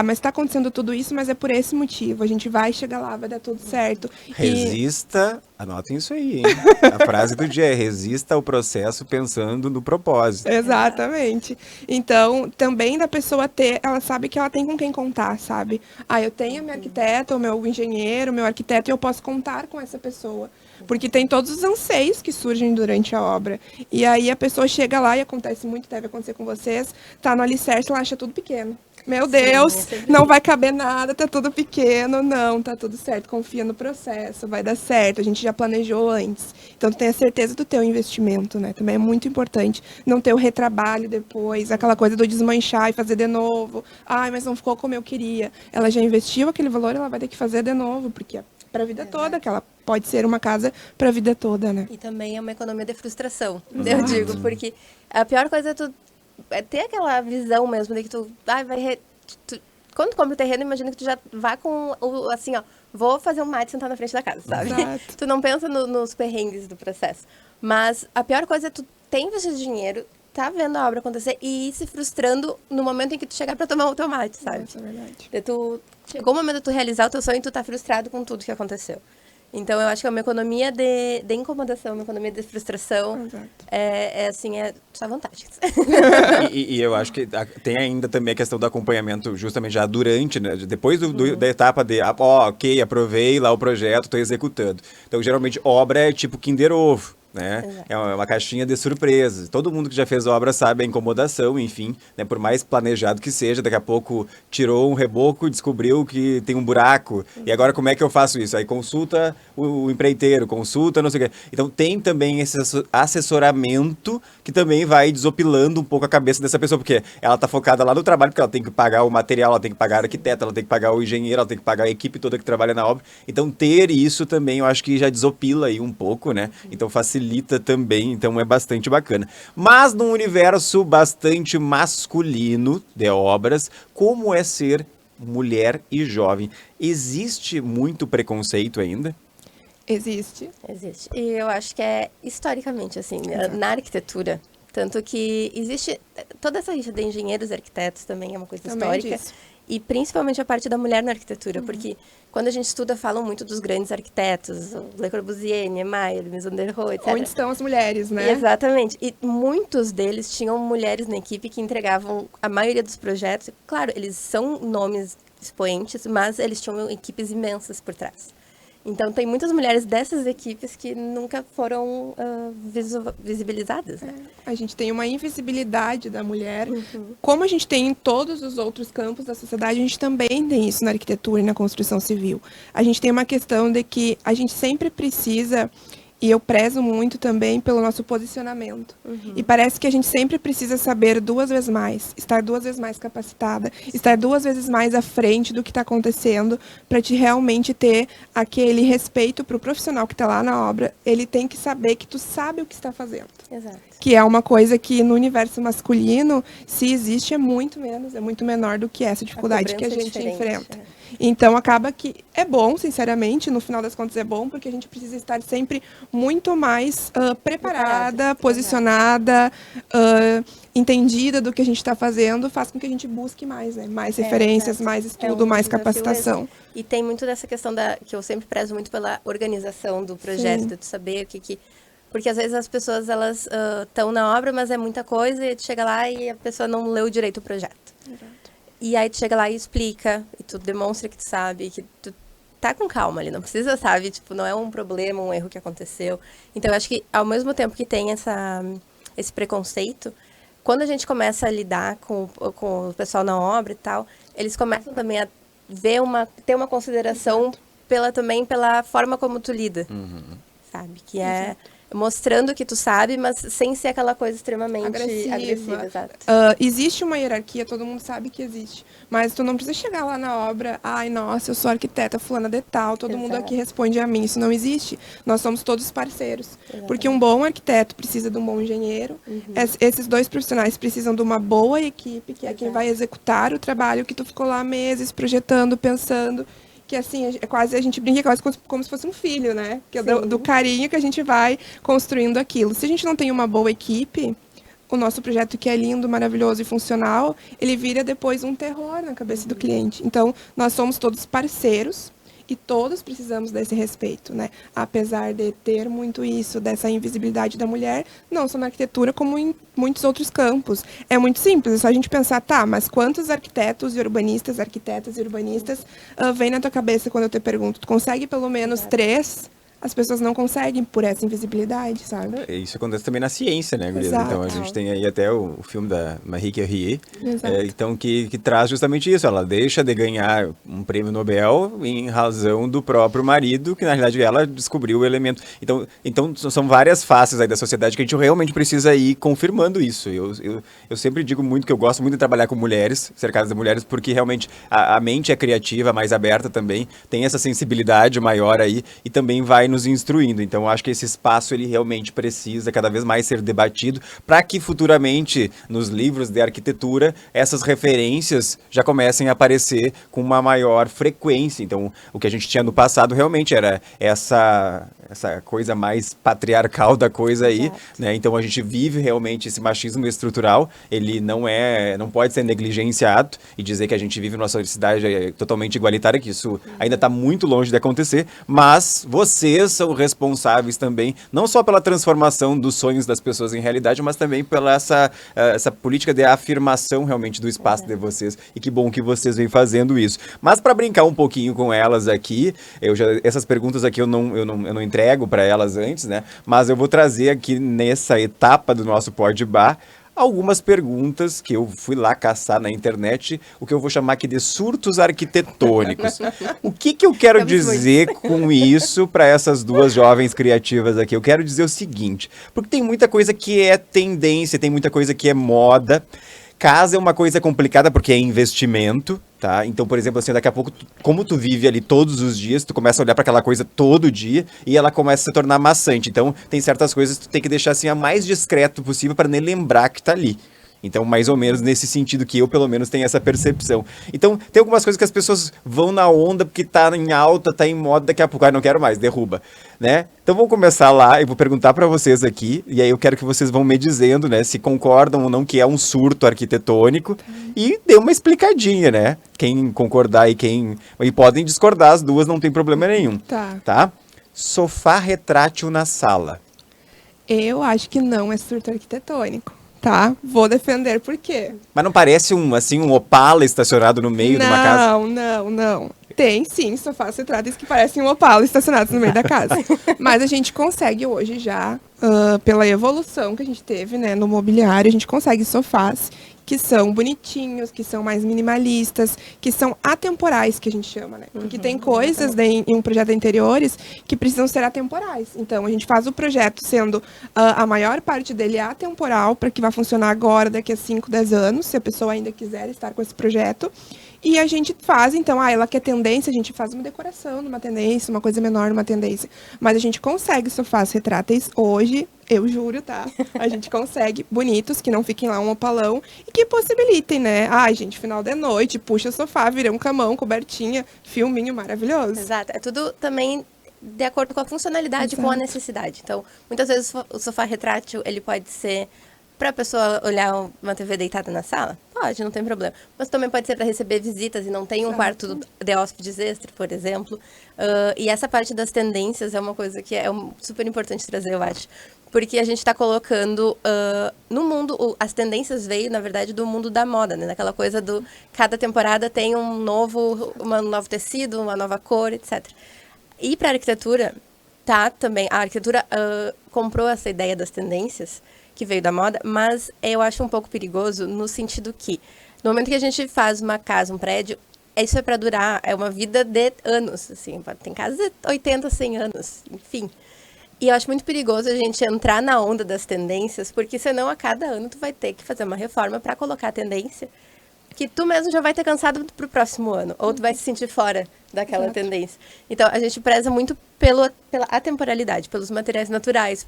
mas está acontecendo tudo isso, mas é por esse motivo. A gente vai chegar lá, vai dar tudo certo. Resista, anotem isso aí, hein? A frase do dia é: resista ao processo pensando no propósito. Exatamente. Então, também da pessoa ela sabe que ela tem com quem contar, sabe? Eu tenho a minha arquiteta, o meu engenheiro, o meu arquiteto, e eu posso contar com essa pessoa. Porque tem todos os anseios que surgem durante a obra. E aí a pessoa chega lá, e acontece muito, deve acontecer com vocês, tá no alicerce, ela acha tudo pequeno. Meu Deus, não vai caber nada, tá tudo pequeno. Não, tá tudo certo, confia no processo, vai dar certo, a gente já planejou antes. Então, tu tem a certeza do teu investimento, né? Também é muito importante não ter o retrabalho depois, aquela coisa do desmanchar e fazer de novo. Mas não ficou como eu queria. Ela já investiu aquele valor, ela vai ter que fazer de novo, porque é para a vida toda, que ela pode ser uma casa para a vida toda, né? E também é uma economia de frustração, eu digo, porque a pior coisa é ter aquela visão mesmo de que quando tu compra o terreno, imagina que tu já vai com assim, vou fazer um mate sentar na frente da casa, sabe? Exato. Tu não pensa nos perrengues do processo. Mas a pior coisa é tu ter investido dinheiro, tá vendo a obra acontecer e ir se frustrando no momento em que tu chegar pra tomar o teu mate, sabe? Nossa, é verdade. Chegou o momento de tu realizar o teu sonho e tu tá frustrado com tudo que aconteceu. Então, eu acho que é uma economia de incomodação, uma economia de frustração. Exato. É só vantagens. E eu acho que tem ainda também a questão do acompanhamento justamente já durante, né? Depois da etapa de, ok, aprovei lá o projeto, estou executando. Então, geralmente, obra é tipo Kinder Ovo. Né? Exato. É uma caixinha de surpresas. Todo mundo que já fez obra sabe a incomodação, enfim, né? Por mais planejado que seja, daqui a pouco tirou um reboco, descobriu que tem um buraco, e agora como é que eu faço isso? Aí consulta o empreiteiro, consulta não sei o quê. Então tem também esse assessoramento que também vai desopilando um pouco a cabeça dessa pessoa, porque ela tá focada lá no trabalho, porque ela tem que pagar o material, ela tem que pagar a arquiteta, ela tem que pagar o engenheiro, ela tem que pagar a equipe toda que trabalha na obra. Então ter isso também eu acho que já desopila aí um pouco, né? Então facilita também, então é bastante bacana. Mas num universo bastante masculino de obras, como é ser mulher e jovem. Existe muito preconceito ainda? Existe. Existe. E eu acho que é historicamente, assim, na arquitetura. Tanto que existe toda essa rixa de engenheiros e arquitetos também é uma coisa Também histórica. disso. E principalmente a parte da mulher na arquitetura, porque quando a gente estuda, falam muito dos grandes arquitetos, o Le Corbusier, Niemeyer, Mies van der Rohe, etc. Onde estão as mulheres, né? Exatamente. E muitos deles tinham mulheres na equipe que entregavam a maioria dos projetos. Claro, eles são nomes expoentes, mas eles tinham equipes imensas por trás. Então, tem muitas mulheres dessas equipes que nunca foram visibilizadas, né? A gente tem uma invisibilidade da mulher. Como a gente tem em todos os outros campos da sociedade, a gente também tem isso na arquitetura e na construção civil. A gente tem uma questão de que a gente sempre precisa, e eu prezo muito também pelo nosso posicionamento. E parece que a gente sempre precisa saber 2 vezes mais, estar 2 vezes mais capacitada, estar 2 vezes mais à frente do que está acontecendo, para te realmente ter aquele respeito para o profissional que está lá na obra. Ele tem que saber que tu sabe o que está fazendo. Exato. Que é uma coisa que no universo masculino, se existe, é muito menos, é muito menor do que essa dificuldade que a cobrança é gente diferente, enfrenta. Então, acaba que é bom, sinceramente, no final das contas é bom, porque a gente precisa estar sempre muito mais preparada, posicionada, entendida do que a gente está fazendo, faz com que a gente busque mais, né? Mais referências, exato. mais É estudo, um mais desafio capacitação. mesmo. E tem muito dessa questão que eu sempre prezo muito pela organização do projeto, Sim. de tu saber o que... Porque às vezes as pessoas, elas estão na obra, mas é muita coisa, e tu chega lá e a pessoa não leu direito o projeto. E aí tu chega lá e explica, e tu demonstra que tu sabe, que tu tá com calma ali, não precisa, sabe? Tipo, não é um problema, um erro que aconteceu. Então, eu acho que ao mesmo tempo que tem esse preconceito, quando a gente começa a lidar com o pessoal na obra e tal, eles começam também a ter uma consideração também pela forma como tu lida, sabe? Que é mostrando que tu sabe, mas sem ser aquela coisa extremamente agressiva. Exato. Existe uma hierarquia, todo mundo sabe que existe. Mas tu não precisa chegar lá na obra, ai, nossa, eu sou arquiteta fulana de tal, todo mundo aqui responde a mim. Isso não existe. Nós somos todos parceiros. Exatamente. Porque um bom arquiteto precisa de um bom engenheiro. Esses 2 profissionais precisam de uma boa equipe, que é quem vai executar o trabalho que tu ficou lá meses projetando, pensando. Que assim, é quase, a gente brinca quase como se fosse um filho, né? Que é do carinho que a gente vai construindo aquilo. Se a gente não tem uma boa equipe, o nosso projeto, que é lindo, maravilhoso e funcional, ele vira depois um terror na cabeça do cliente. Então, nós somos todos parceiros e todos precisamos desse respeito, né? Apesar de ter muito isso, dessa invisibilidade da mulher, não só na arquitetura, como em muitos outros campos. É muito simples, é só a gente pensar, tá, mas quantos arquitetos e urbanistas, arquitetas e urbanistas vem na tua cabeça quando eu te pergunto? Tu consegue pelo menos 3? As pessoas não conseguem por essa invisibilidade, sabe? Isso acontece também na ciência, né, Gurias? Exato. Então, a gente tem aí até o filme da Marie Curie, Exato. então, que traz justamente isso. Ela deixa de ganhar um prêmio Nobel em razão do próprio marido, que na realidade ela descobriu o elemento. Então são várias faces aí da sociedade que a gente realmente precisa ir confirmando isso. Eu sempre digo muito que eu gosto muito de trabalhar com mulheres, cercadas de mulheres, porque realmente a mente é criativa, mais aberta também, tem essa sensibilidade maior aí e também vai nos instruindo. Então, eu acho que esse espaço ele realmente precisa cada vez mais ser debatido para que futuramente nos livros de arquitetura essas referências já comecem a aparecer com uma maior frequência. Então, o que a gente tinha no passado realmente era essa coisa mais patriarcal da coisa aí, né? Então, a gente vive realmente esse machismo estrutural, ele não pode ser negligenciado e dizer que a gente vive numa sociedade totalmente igualitária, que isso ainda está muito longe de acontecer, mas vocês são responsáveis também, não só pela transformação dos sonhos das pessoas em realidade, mas também pela essa política de afirmação realmente do espaço de vocês. E que bom que vocês vêm fazendo isso. Mas para brincar um pouquinho com elas aqui, essas perguntas aqui eu não entrego para elas antes, né? Mas eu vou trazer aqui nessa etapa do nosso Pod Bar algumas perguntas que eu fui lá caçar na internet, o que eu vou chamar aqui de surtos arquitetônicos. O que eu quero dizer com isso para essas duas jovens criativas aqui? Eu quero dizer o seguinte, porque tem muita coisa que é tendência, tem muita coisa que é moda. Casa é uma coisa complicada porque é investimento, tá? Então, por exemplo, assim, daqui a pouco, como tu vive ali todos os dias, tu começa a olhar para aquela coisa todo dia e ela começa a se tornar maçante. Então, tem certas coisas que tu tem que deixar assim a mais discreto possível para nem lembrar que tá ali. Então, mais ou menos nesse sentido que eu, pelo menos, tenho essa percepção. Então, tem algumas coisas que as pessoas vão na onda porque tá em alta, tá em moda, daqui a pouco, não quero mais, derruba, né? Então, vamos começar lá, eu vou perguntar para vocês aqui, e aí eu quero que vocês vão me dizendo, né, se concordam ou não que é um surto arquitetônico, e dê uma explicadinha, né? Quem concordar e podem discordar as duas, não tem problema nenhum. Tá? Sofá retrátil na sala. Eu acho que não é surto arquitetônico, tá? Vou defender por quê. Mas não parece um Opala estacionado no meio de uma casa? Não. Tem sim sofás retráteis que parecem um Opala estacionados no meio da casa. Mas a gente consegue hoje já, pela evolução que a gente teve, né, no mobiliário, a gente consegue sofás que são bonitinhos, que são mais minimalistas, que são atemporais, que a gente chama, né? Porque tem coisas em um projeto de interiores que precisam ser atemporais. Então, a gente faz o projeto sendo a maior parte dele atemporal, para que vá funcionar agora, daqui a 5, 10 anos, se a pessoa ainda quiser estar com esse projeto. E a gente faz, então, ela quer tendência, a gente faz uma decoração numa tendência, uma coisa menor numa tendência. Mas a gente consegue sofás retráteis hoje, eu juro, tá? A gente consegue, bonitos, que não fiquem lá um opalão e que possibilitem, né? Ai, gente, final de noite, puxa o sofá, vira um camão, cobertinha, filminho maravilhoso. Exato. É tudo também de acordo com a funcionalidade, com a necessidade. Então, muitas vezes o sofá retrátil, ele pode ser para a pessoa olhar uma TV deitada na sala? Pode, não tem problema. Mas também pode ser para receber visitas e não tem um quarto de hóspedes extra, por exemplo. E essa parte das tendências é uma coisa que é super importante trazer, eu acho. Porque a gente está colocando no mundo, as tendências veio, na verdade, do mundo da moda, né? Daquela coisa do cada temporada tem um novo tecido, uma nova cor, etc. E para a arquitetura, também, a arquitetura comprou essa ideia das tendências, que veio da moda, mas eu acho um pouco perigoso no sentido que, no momento que a gente faz uma casa, um prédio, isso é para durar, é uma vida de anos, assim, tem casas de 80, 100 anos, enfim. E eu acho muito perigoso a gente entrar na onda das tendências, porque senão a cada ano tu vai ter que fazer uma reforma para colocar a tendência, que tu mesmo já vai ter cansado pro próximo ano, ou tu vai se sentir fora daquela tendência. Então, a gente preza muito pela atemporalidade, pelos materiais naturais,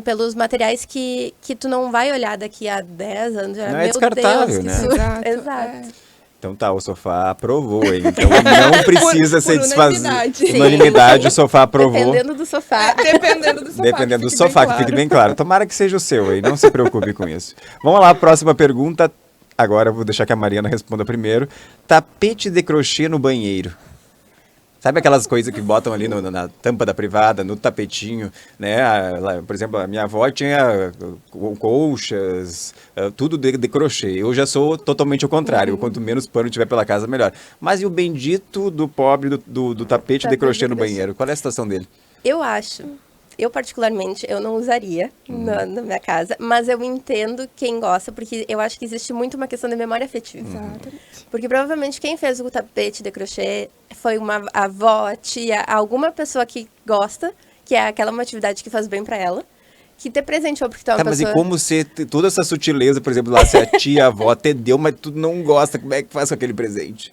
pelos materiais que tu não vai olhar daqui a 10 anos. Não é descartável, Deus, né? Exato. Então tá, o sofá aprovou, hein? Então não precisa ser desfazido. Unanimidade. O sofá aprovou. Dependendo do sofá. Dependendo do sofá. Que fique bem claro. Tomara que seja o seu, hein? Não se preocupe com isso. Vamos lá, próxima pergunta. Agora eu vou deixar que a Mariana responda primeiro. Tapete de crochê no banheiro. Sabe aquelas coisas que botam ali na tampa da privada, no tapetinho, né? Por exemplo, a minha avó tinha colchas, tudo de crochê. Eu já sou totalmente o contrário. Quanto menos pano tiver pela casa, melhor. Mas e o bendito do pobre do tapete de crochê no banheiro? Qual é a situação dele? Eu particularmente, eu não usaria na minha casa, mas eu entendo quem gosta, porque eu acho que existe muito uma questão de memória afetiva. Exatamente. Porque provavelmente quem fez o tapete de crochê foi uma avó, tia, alguma pessoa que gosta, que é aquela uma atividade que faz bem pra ela, que te presenteou porque tu é uma pessoa... Mas e como se toda essa sutileza, por exemplo, lá se a tia, a avó te deu, mas tu não gosta, como é que faz com aquele presente?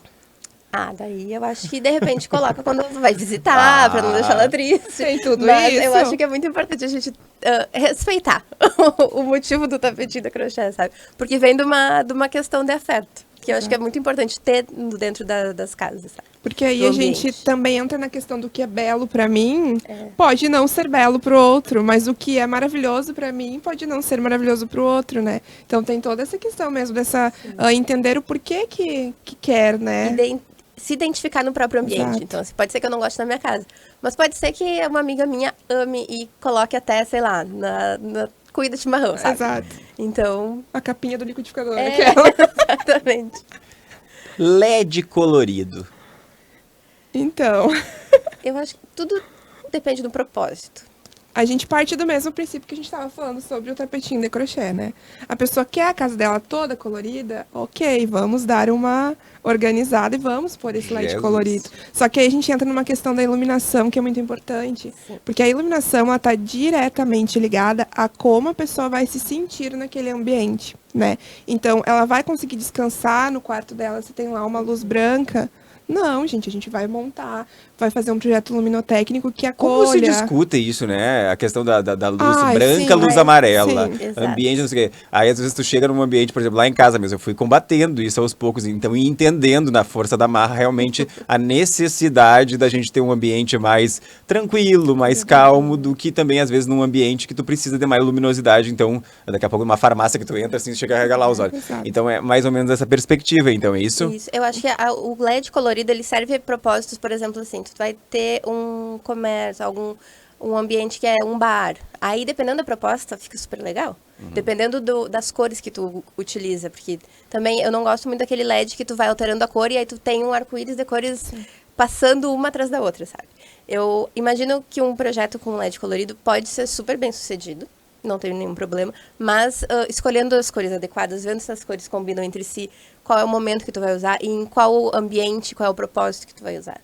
Daí eu acho que de repente coloca quando vai visitar, pra não deixar ela triste. Tem tudo Mas isso. eu acho que é muito importante a gente respeitar o motivo do tapetinho da crochê, sabe? Porque vem de uma questão de afeto, que eu acho que é muito importante ter dentro das casas, sabe? Porque aí a gente também entra na questão do que é belo pra mim, pode não ser belo pro outro, mas o que é maravilhoso pra mim pode não ser maravilhoso pro outro, né? Então tem toda essa questão mesmo dessa entender o porquê que quer, né? Se identificar no próprio ambiente. Exato. Então, assim, pode ser que eu não goste na minha casa, mas pode ser que uma amiga minha ame e coloque até, sei lá, na cuia do chimarrão, sabe? Exato. Então... A capinha do liquidificador, Exatamente. LED colorido. Então... Eu acho que tudo depende do propósito. A gente parte do mesmo princípio que a gente estava falando sobre o tapetinho de crochê, né? A pessoa quer a casa dela toda colorida, ok, vamos dar uma organizada e vamos pôr esse LED colorido. Só que aí a gente entra numa questão da iluminação, que é muito importante. Porque a iluminação, ela está diretamente ligada a como a pessoa vai se sentir naquele ambiente, né? Então, ela vai conseguir descansar no quarto dela, se tem lá uma luz branca, Não, gente, a gente vai montar, vai fazer um projeto luminotécnico que Como se acolha. discute isso, né? A questão da luz Ai, branca, sim, luz é, amarela, sim. Exato. ambiente, não sei o quê. Aí, às vezes, tu chega num ambiente, por exemplo, lá em casa mesmo, eu fui combatendo isso aos poucos, então, e entendendo na força da marra, realmente, a necessidade da gente ter um ambiente mais tranquilo, mais calmo, do que também, às vezes, num ambiente que tu precisa de mais luminosidade. Então, daqui a pouco, numa farmácia que tu entra, assim, chega a regalar os olhos. Exato. Então, é mais ou menos essa perspectiva, então, é isso? Isso. Eu acho que o LED colorido, ele serve a propósitos, por exemplo, assim, tu vai ter um comércio, um ambiente que é um bar. Aí, dependendo da proposta, fica super legal. Dependendo das cores que tu utiliza, porque também eu não gosto muito daquele LED que tu vai alterando a cor e aí tu tem um arco-íris de cores passando uma atrás da outra, sabe? Eu imagino que um projeto com LED colorido pode ser super bem sucedido, não tenho nenhum problema, mas escolhendo as cores adequadas, vendo se as cores combinam entre si, qual é o momento que tu vai usar e em qual ambiente, qual é o propósito que tu vai usar.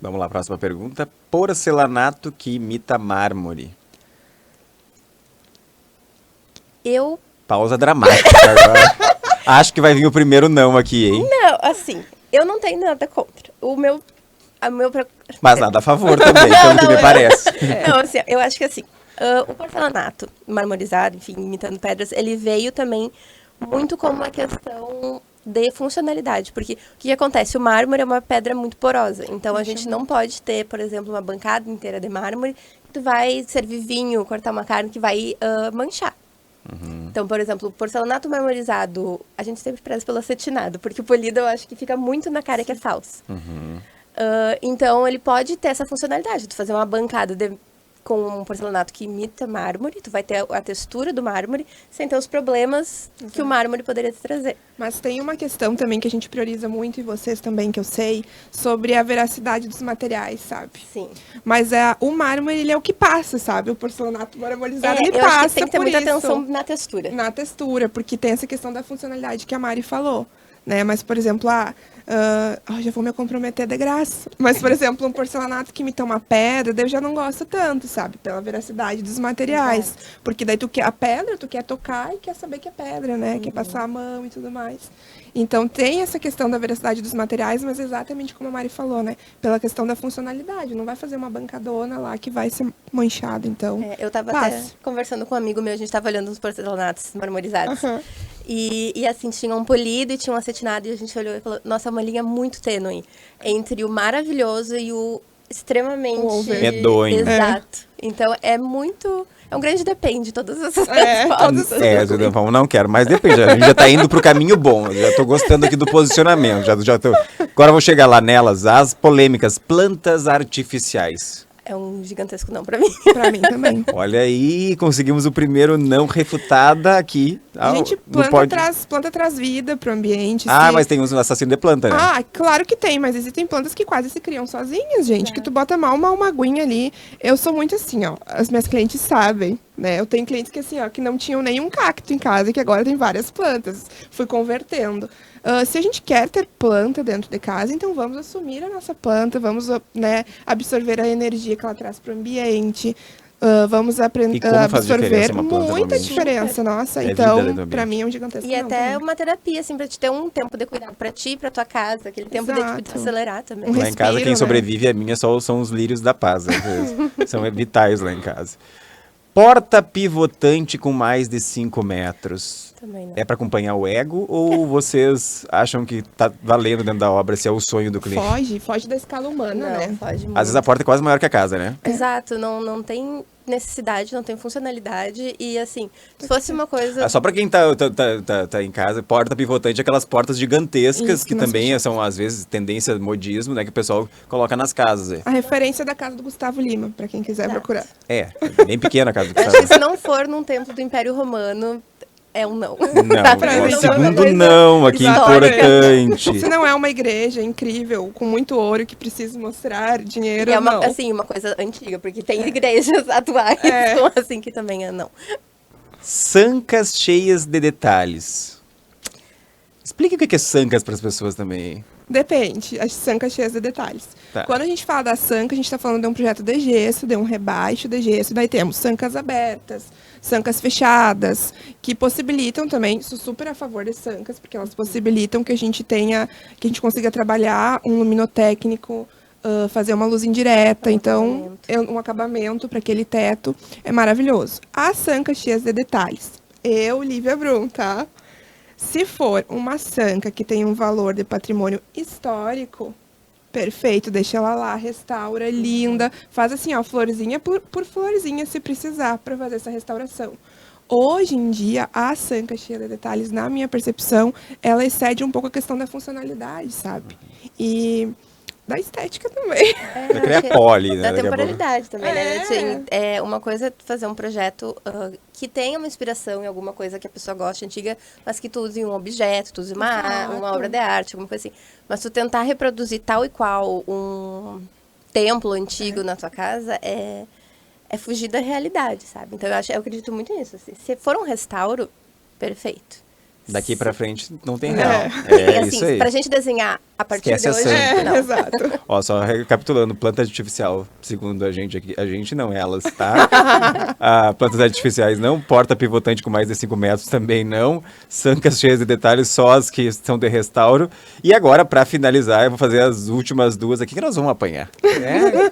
Vamos lá, próxima pergunta. Porcelanato que imita mármore. Eu Pausa dramática agora. Acho que vai vir o primeiro não aqui, hein? não, assim, eu não tenho nada contra. Mas nada a favor também, pelo que me parece. Não, assim, eu acho que assim, o porcelanato marmorizado, enfim, imitando pedras, ele veio também muito como uma questão de funcionalidade, porque o que acontece? O mármore é uma pedra muito porosa, então a gente não pode ter, por exemplo, uma bancada inteira de mármore que tu vai servir vinho, cortar uma carne que vai manchar. Então, por exemplo, o porcelanato marmorizado, a gente sempre preza pelo acetinado, porque o polido eu acho que fica muito na cara que é falso. Então, ele pode ter essa funcionalidade, tu fazer uma bancada com um porcelanato que imita mármore, tu vai ter a textura do mármore, sem ter os problemas que o mármore poderia te trazer. Mas tem uma questão também que a gente prioriza muito, e vocês também, que eu sei, sobre a veracidade dos materiais, sabe? Sim. Mas o mármore, ele é o que passa, sabe? O porcelanato marmorizado, ele eu passa acho que tem que ter por muita isso. atenção na textura. Na textura, porque tem essa questão da funcionalidade que a Mari falou, né? Mas, por exemplo, já vou me comprometer de graça. Mas, por exemplo, um porcelanato que imita uma pedra, daí eu já não gosto tanto, sabe? Pela veracidade dos materiais. Porque daí tu quer a pedra, tu quer tocar e quer saber que é pedra, né? Quer passar a mão e tudo mais. Então, tem essa questão da veracidade dos materiais, mas exatamente como a Mari falou, né? Pela questão da funcionalidade. Não vai fazer uma bancadona lá que vai ser manchada, então... Eu tava até conversando com um amigo meu, a gente tava olhando os porcelanatos marmorizados. E assim, tinha um polido e tinha um acetinado, e a gente olhou e falou, nossa, é uma linha muito tênue entre o maravilhoso e o extremamente... medonho. Exato. Então, é um grande depende, todas essas respostas. Não quero, mas depende. A gente já tá indo pro caminho bom. Eu já tô gostando aqui do posicionamento. Agora eu vou chegar lá nelas, as polêmicas, plantas artificiais. É um gigantesco não pra mim. Pra mim também. Olha aí, conseguimos o primeiro não refutada aqui. Gente, planta traz vida pro ambiente. Mas tem uns assassino de planta, né? Claro que tem, mas existem plantas que quase se criam sozinhas, gente. Que tu bota mal uma aguinha ali. Eu sou muito assim, ó. As minhas clientes sabem, né? Eu tenho clientes que assim, ó, que não tinham nenhum cacto em casa e que agora tem várias plantas. Fui convertendo. Se a gente quer ter planta dentro de casa, então vamos assumir a nossa planta, vamos, né, absorver a energia que ela traz para o ambiente, vamos absorver muita diferença, nossa. Então, para mim é um gigantesco. E até uma terapia, assim, para te ter um tempo de cuidado para ti, para tua casa, aquele tempo de acelerar também. Lá em casa, quem sobrevive a minha são os lírios da paz. São vitais lá em casa. Porta pivotante com mais de 5 metros. Também não. É para acompanhar o ego ou vocês acham que tá valendo dentro da obra, se é o sonho do cliente? Foge da escala humana, né? Foge muito. Às vezes a porta é quase maior que a casa, né? Exato, não tem necessidade, não tem funcionalidade e assim, se fosse uma coisa... Só para quem tá em casa, porta pivotante, aquelas portas gigantescas que também são às vezes tendência modismo, né, que o pessoal coloca nas casas. A referência da casa do Gustavo Lima, para quem quiser procurar. É bem pequena a casa do Gustavo. Acho que se não for num templo do Império Romano, é um não. Não, segundo não, aqui importante. Se não é uma igreja incrível, com muito ouro, que precisa mostrar dinheiro, e é não. Assim, uma coisa antiga, porque tem igrejas atuais assim que também é não. Sancas cheias de detalhes. Explique o que é sancas para as pessoas também. Depende, as sancas cheias de detalhes. Tá. Quando a gente fala da sanca, a gente está falando de um projeto de gesso, de um rebaixo de gesso, daí temos sancas abertas, sancas fechadas, que possibilitam também, sou super a favor de sancas, porque elas possibilitam que a gente consiga trabalhar um luminotécnico, fazer uma luz indireta, então um acabamento para aquele teto é maravilhoso. As sancas cheias de detalhes, eu, Lívia Brum, tá? Se for uma sanca que tem um valor de patrimônio histórico, perfeito, deixa ela lá, restaura, linda, faz assim, ó, florzinha por florzinha, se precisar, para fazer essa restauração. Hoje em dia, a sanca cheia de detalhes, na minha percepção, ela excede um pouco a questão da funcionalidade, sabe? E da estética também. Vai criar poli, né? Da daqui a pouco. temporalidade também, né? É. Assim, uma coisa é fazer um projeto que tenha uma inspiração em alguma coisa que a pessoa gosta antiga, mas que tu use um objeto, tu use uma Exato. obra de arte, alguma coisa assim. Mas tu tentar reproduzir tal e qual um templo antigo na tua casa é fugir da realidade, sabe? Então eu acredito muito nisso. Assim. Se for um restauro, perfeito. Daqui pra frente não tem real. E, É assim, isso aí. Pra gente desenhar a partir Esquece a de hoje, sanca. não. Exato. Ó, só recapitulando, planta artificial, segundo a gente aqui, a gente não, elas, tá? Plantas artificiais não, porta pivotante com mais de 5 metros também não, sancas cheias de detalhes, só as que são de restauro. E agora, pra finalizar, eu vou fazer as últimas duas aqui que nós vamos apanhar.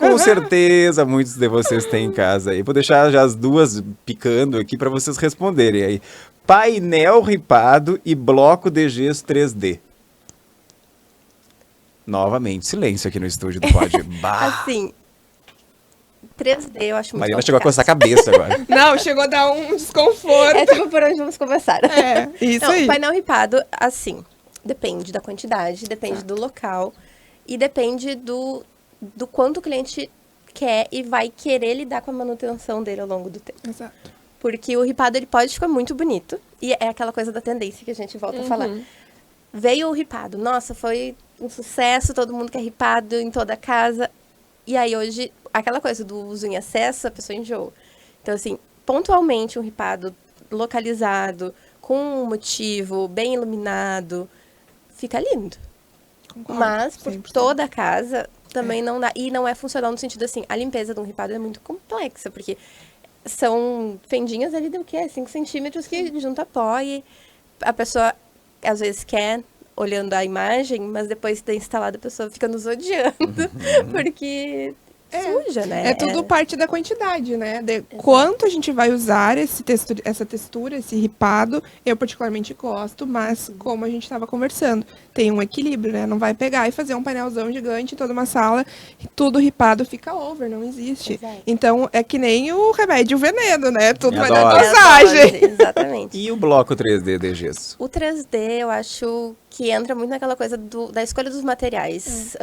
Com certeza, muitos de vocês têm em casa aí. Vou deixar já as duas picando aqui pra vocês responderem aí. Painel ripado e bloco de gesso 3D. Novamente, silêncio aqui no estúdio do Pod. Bah! Assim, 3D eu acho muito Marina chegou a complicado. coçar a cabeça agora. Não, chegou a dar um desconforto. É tipo por onde vamos começar. É, isso Não, aí. painel ripado, assim, depende da quantidade, depende do local e depende do quanto o cliente quer e vai querer lidar com a manutenção dele ao longo do tempo. Exato. Porque o ripado, ele pode ficar muito bonito. E é aquela coisa da tendência que a gente volta a falar. Veio o ripado. Nossa, foi um sucesso. Todo mundo quer ripado em toda a casa. E aí, hoje, aquela coisa do uso em excesso, a pessoa enjoa. Então, assim, pontualmente um ripado localizado, com um motivo, bem iluminado, fica lindo. Concordo, Mas, por 100%. toda a casa, também não dá. E não é funcional no sentido assim, a limpeza de um ripado é muito complexa, porque são fendinhas ali do quê? 5 centímetros que junta pó e a pessoa, às vezes, quer, olhando a imagem, mas depois de ter instalado, a pessoa fica nos odiando, porque suja, né? É tudo parte da quantidade, né? De quanto a gente vai usar essa textura, esse ripado. Eu particularmente gosto, mas como a gente estava conversando, tem um equilíbrio, né? Não vai pegar e fazer um painelzão gigante em toda uma sala, e tudo ripado fica over, não existe. Exato. Então, é que nem o remédio veneno, né? Tudo vai Adoro. dar dosagem. Exatamente. E o bloco 3D de gesso? O 3D, eu acho que entra muito naquela coisa da escolha dos materiais.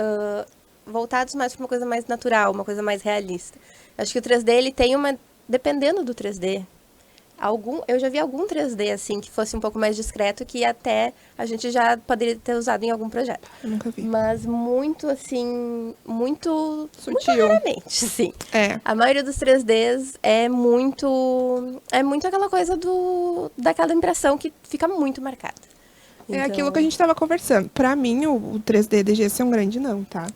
Voltados mais para uma coisa mais natural, uma coisa mais realista. Acho que o 3D, ele tem uma... Dependendo do 3D, eu já vi algum 3D, assim, que fosse um pouco mais discreto, que até a gente já poderia ter usado em algum projeto. Eu nunca vi. Mas muito, assim, muito Sutil. raramente, sim. É. A maioria dos 3Ds é muito aquela coisa daquela impressão que fica muito marcada. É Então, aquilo que a gente estava conversando. Pra mim, o 3D de gesso é um grande não, tá?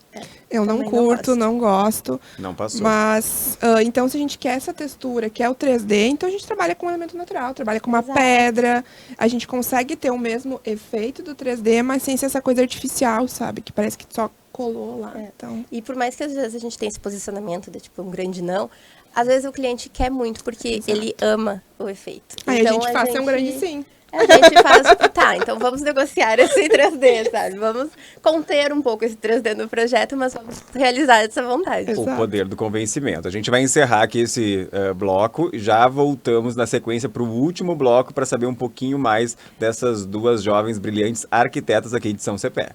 Eu não também não curto, gosto. não gosto. Não passou. Mas, então, se a gente quer essa textura, que é o 3D, então a gente trabalha com um elemento natural, trabalha com uma Exato. pedra. A gente consegue ter o mesmo efeito do 3D, mas sem ser essa coisa artificial, sabe? Que parece que só colou lá. Então, E por mais que às vezes a gente tenha esse posicionamento de tipo um grande não, às vezes o cliente quer muito porque Exato. ele ama o efeito. aí Então, a gente faz um grande sim. A gente faz, tipo, tá, então vamos negociar esse 3D, sabe? Vamos conter um pouco esse 3D no projeto, mas vamos realizar essa vontade. Exato. O poder do convencimento. A gente vai encerrar aqui esse bloco. Já voltamos na sequência para o último bloco para saber um pouquinho mais dessas duas jovens brilhantes arquitetas aqui de São Cepé.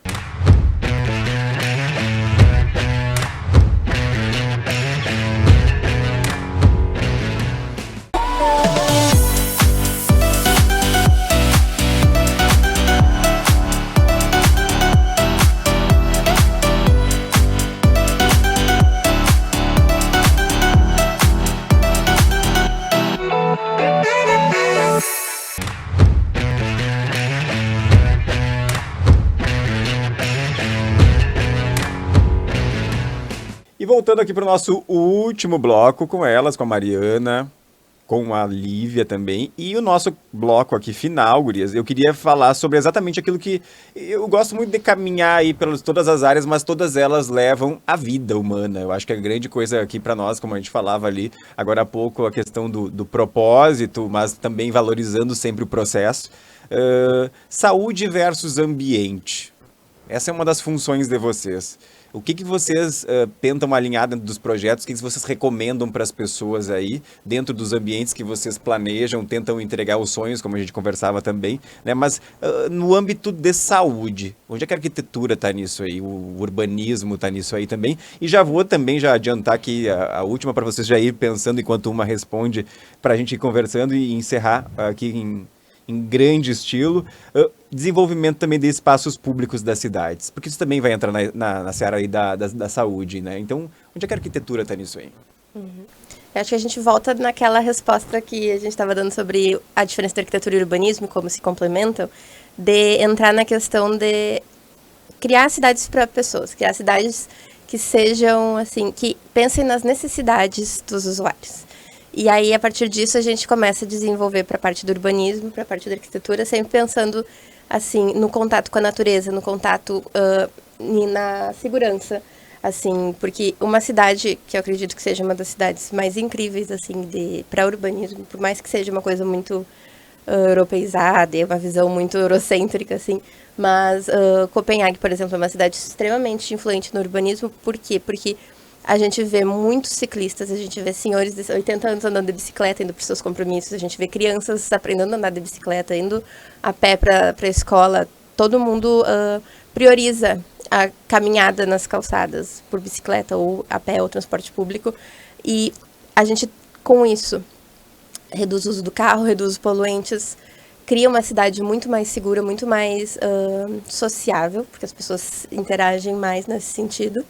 E voltando aqui para o nosso último bloco com elas, com a Mariana, com a Lívia também, e o nosso bloco aqui final, gurias, eu queria falar sobre exatamente aquilo que eu gosto muito de caminhar aí pelas todas as áreas, mas todas elas levam a vida humana. Eu acho que a grande coisa aqui para nós, como a gente falava ali agora há pouco, a questão do propósito, mas também valorizando sempre o processo. Saúde versus ambiente. Essa é uma das funções de vocês. O que vocês tentam alinhar dentro dos projetos? O que vocês recomendam para as pessoas aí, dentro dos ambientes que vocês planejam, tentam entregar os sonhos, como a gente conversava também, né? Mas no âmbito de saúde, onde é que a arquitetura está nisso aí? O urbanismo está nisso aí também? E já vou também já adiantar aqui a última para vocês já ir pensando enquanto uma responde, para a gente ir conversando e encerrar aqui em grande estilo, desenvolvimento também de espaços públicos das cidades, porque isso também vai entrar na seara aí da saúde, né? Então, onde é que a arquitetura está nisso aí? Eu acho que a gente volta naquela resposta que a gente estava dando sobre a diferença da arquitetura e urbanismo, como se complementam, de entrar na questão de criar cidades para pessoas, criar cidades que sejam, assim, que pensem nas necessidades dos usuários. E aí, a partir disso, a gente começa a desenvolver para a parte do urbanismo, para a parte da arquitetura, sempre pensando, assim, no contato com a natureza, no contato e na segurança, assim, porque uma cidade, que eu acredito que seja uma das cidades mais incríveis, assim, para urbanismo, por mais que seja uma coisa muito europeizada, uma visão muito eurocêntrica, assim, mas Copenhague, por exemplo, é uma cidade extremamente influente no urbanismo. Por quê? Porque a gente vê muitos ciclistas, a gente vê senhores de 80 anos andando de bicicleta, indo para os seus compromissos, a gente vê crianças aprendendo a andar de bicicleta, indo a pé para a escola. Todo mundo prioriza a caminhada nas calçadas por bicicleta ou a pé ou transporte público. E a gente, com isso, reduz o uso do carro, reduz os poluentes, cria uma cidade muito mais segura, muito mais sociável, porque as pessoas interagem mais nesse sentido.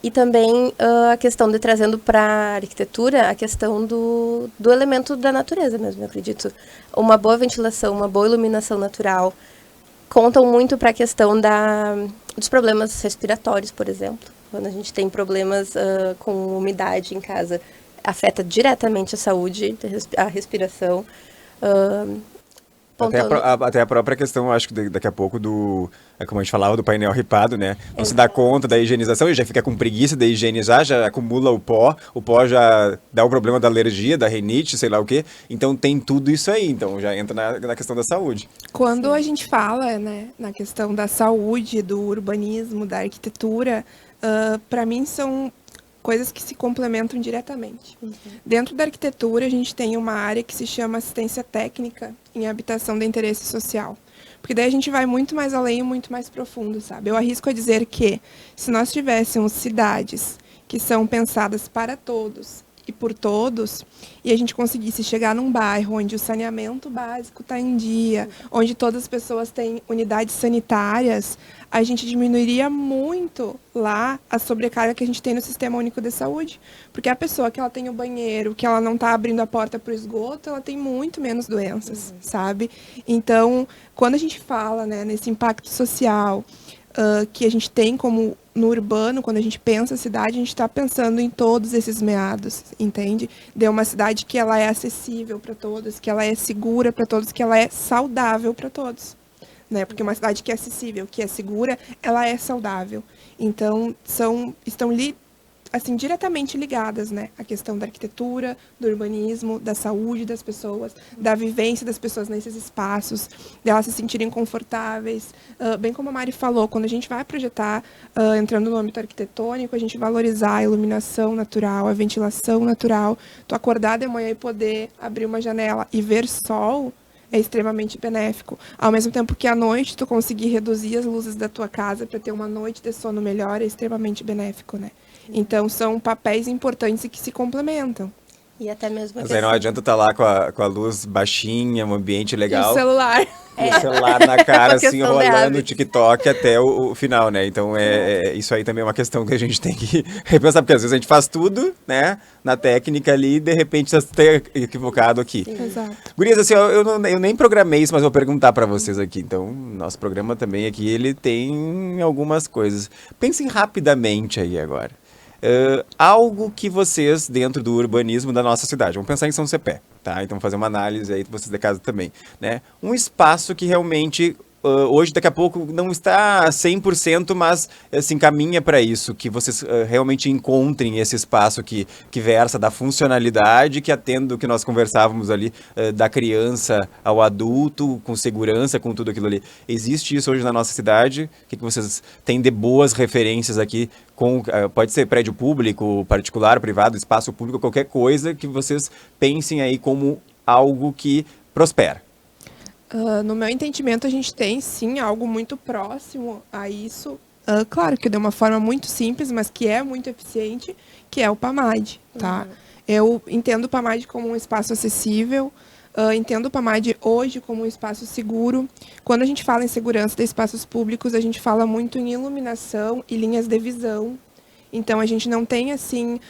E também a questão de trazendo para a arquitetura a questão do elemento da natureza mesmo, eu acredito. Uma boa ventilação, uma boa iluminação natural contam muito para a questão dos problemas respiratórios, por exemplo. Quando a gente tem problemas com umidade em casa, afeta diretamente a saúde, a respiração. Até a própria questão, acho que daqui a pouco como a gente falava, do painel ripado, né? Não se dá conta da higienização e já fica com preguiça de higienizar, já acumula o pó já dá o problema da alergia, da rinite, sei lá o quê. Então tem tudo isso aí, então já entra na questão da saúde. Quando a gente fala, né, na questão da saúde, do urbanismo, da arquitetura, para mim são coisas que se complementam diretamente. Dentro da arquitetura, a gente tem uma área que se chama assistência técnica em habitação de interesse social. Porque daí a gente vai muito mais além e muito mais profundo, sabe? Eu arrisco a dizer que, se nós tivéssemos cidades que são pensadas para todos e por todos, e a gente conseguisse chegar num bairro onde o saneamento básico está em dia, onde todas as pessoas têm unidades sanitárias, a gente diminuiria muito lá a sobrecarga que a gente tem no Sistema Único de Saúde. Porque a pessoa que ela tem o banheiro, que ela não está abrindo a porta para o esgoto, ela tem muito menos doenças, sabe? Então, quando a gente fala, né, nesse impacto social que a gente tem como no urbano, quando a gente pensa a cidade, a gente está pensando em todos esses meados, entende? De uma cidade que ela é acessível para todos, que ela é segura para todos, que ela é saudável para todos. Né? Porque uma cidade que é acessível, que é segura, ela é saudável. Então, estão assim, diretamente ligadas, né? A questão da arquitetura, do urbanismo, da saúde das pessoas, da vivência das pessoas nesses espaços, delas se sentirem confortáveis. Bem como a Mari falou, quando a gente vai projetar, entrando no âmbito arquitetônico, a gente valorizar a iluminação natural, a ventilação natural. Tu acordar de manhã e poder abrir uma janela e ver sol é extremamente benéfico. Ao mesmo tempo que à noite tu conseguir reduzir as luzes da tua casa para ter uma noite de sono melhor é extremamente benéfico, né? Então são papéis importantes e que se complementam. E até mesmo Mas aí não adianta estar lá com a luz baixinha, um ambiente legal. E o celular. E o celular na cara, assim, questão de rolando o hábitos. TikTok até o final, né? Então, isso aí também é uma questão que a gente tem que repensar, porque às vezes a gente faz tudo, né, na técnica ali, e de repente você está equivocado aqui. Exato. Gurias, assim, eu nem programei isso, mas vou perguntar para vocês aqui. Então, nosso programa também aqui, ele tem algumas coisas. Pensem rapidamente aí agora. algo que vocês, dentro do urbanismo da nossa cidade, vamos pensar em São Cepé, tá? Então, fazer uma análise aí, vocês da casa também, né? Um espaço que realmente, hoje, daqui a pouco, não está 100%, mas se encaminha para isso, que vocês realmente encontrem esse espaço que versa da funcionalidade, que atende o que nós conversávamos ali, da criança ao adulto, com segurança, com tudo aquilo ali. Existe isso hoje na nossa cidade? O que vocês têm de boas referências aqui? Pode ser prédio público, particular, privado, espaço público, qualquer coisa que vocês pensem aí como algo que prospera. No meu entendimento, a gente tem, sim, algo muito próximo a isso. Claro que de uma forma muito simples, mas que é muito eficiente, que é o PAMAD, tá? Eu entendo o PAMAD como um espaço acessível, entendo o PAMAD hoje como um espaço seguro. Quando a gente fala em segurança de espaços públicos, a gente fala muito em iluminação e linhas de visão. Então, a gente não tem, assim,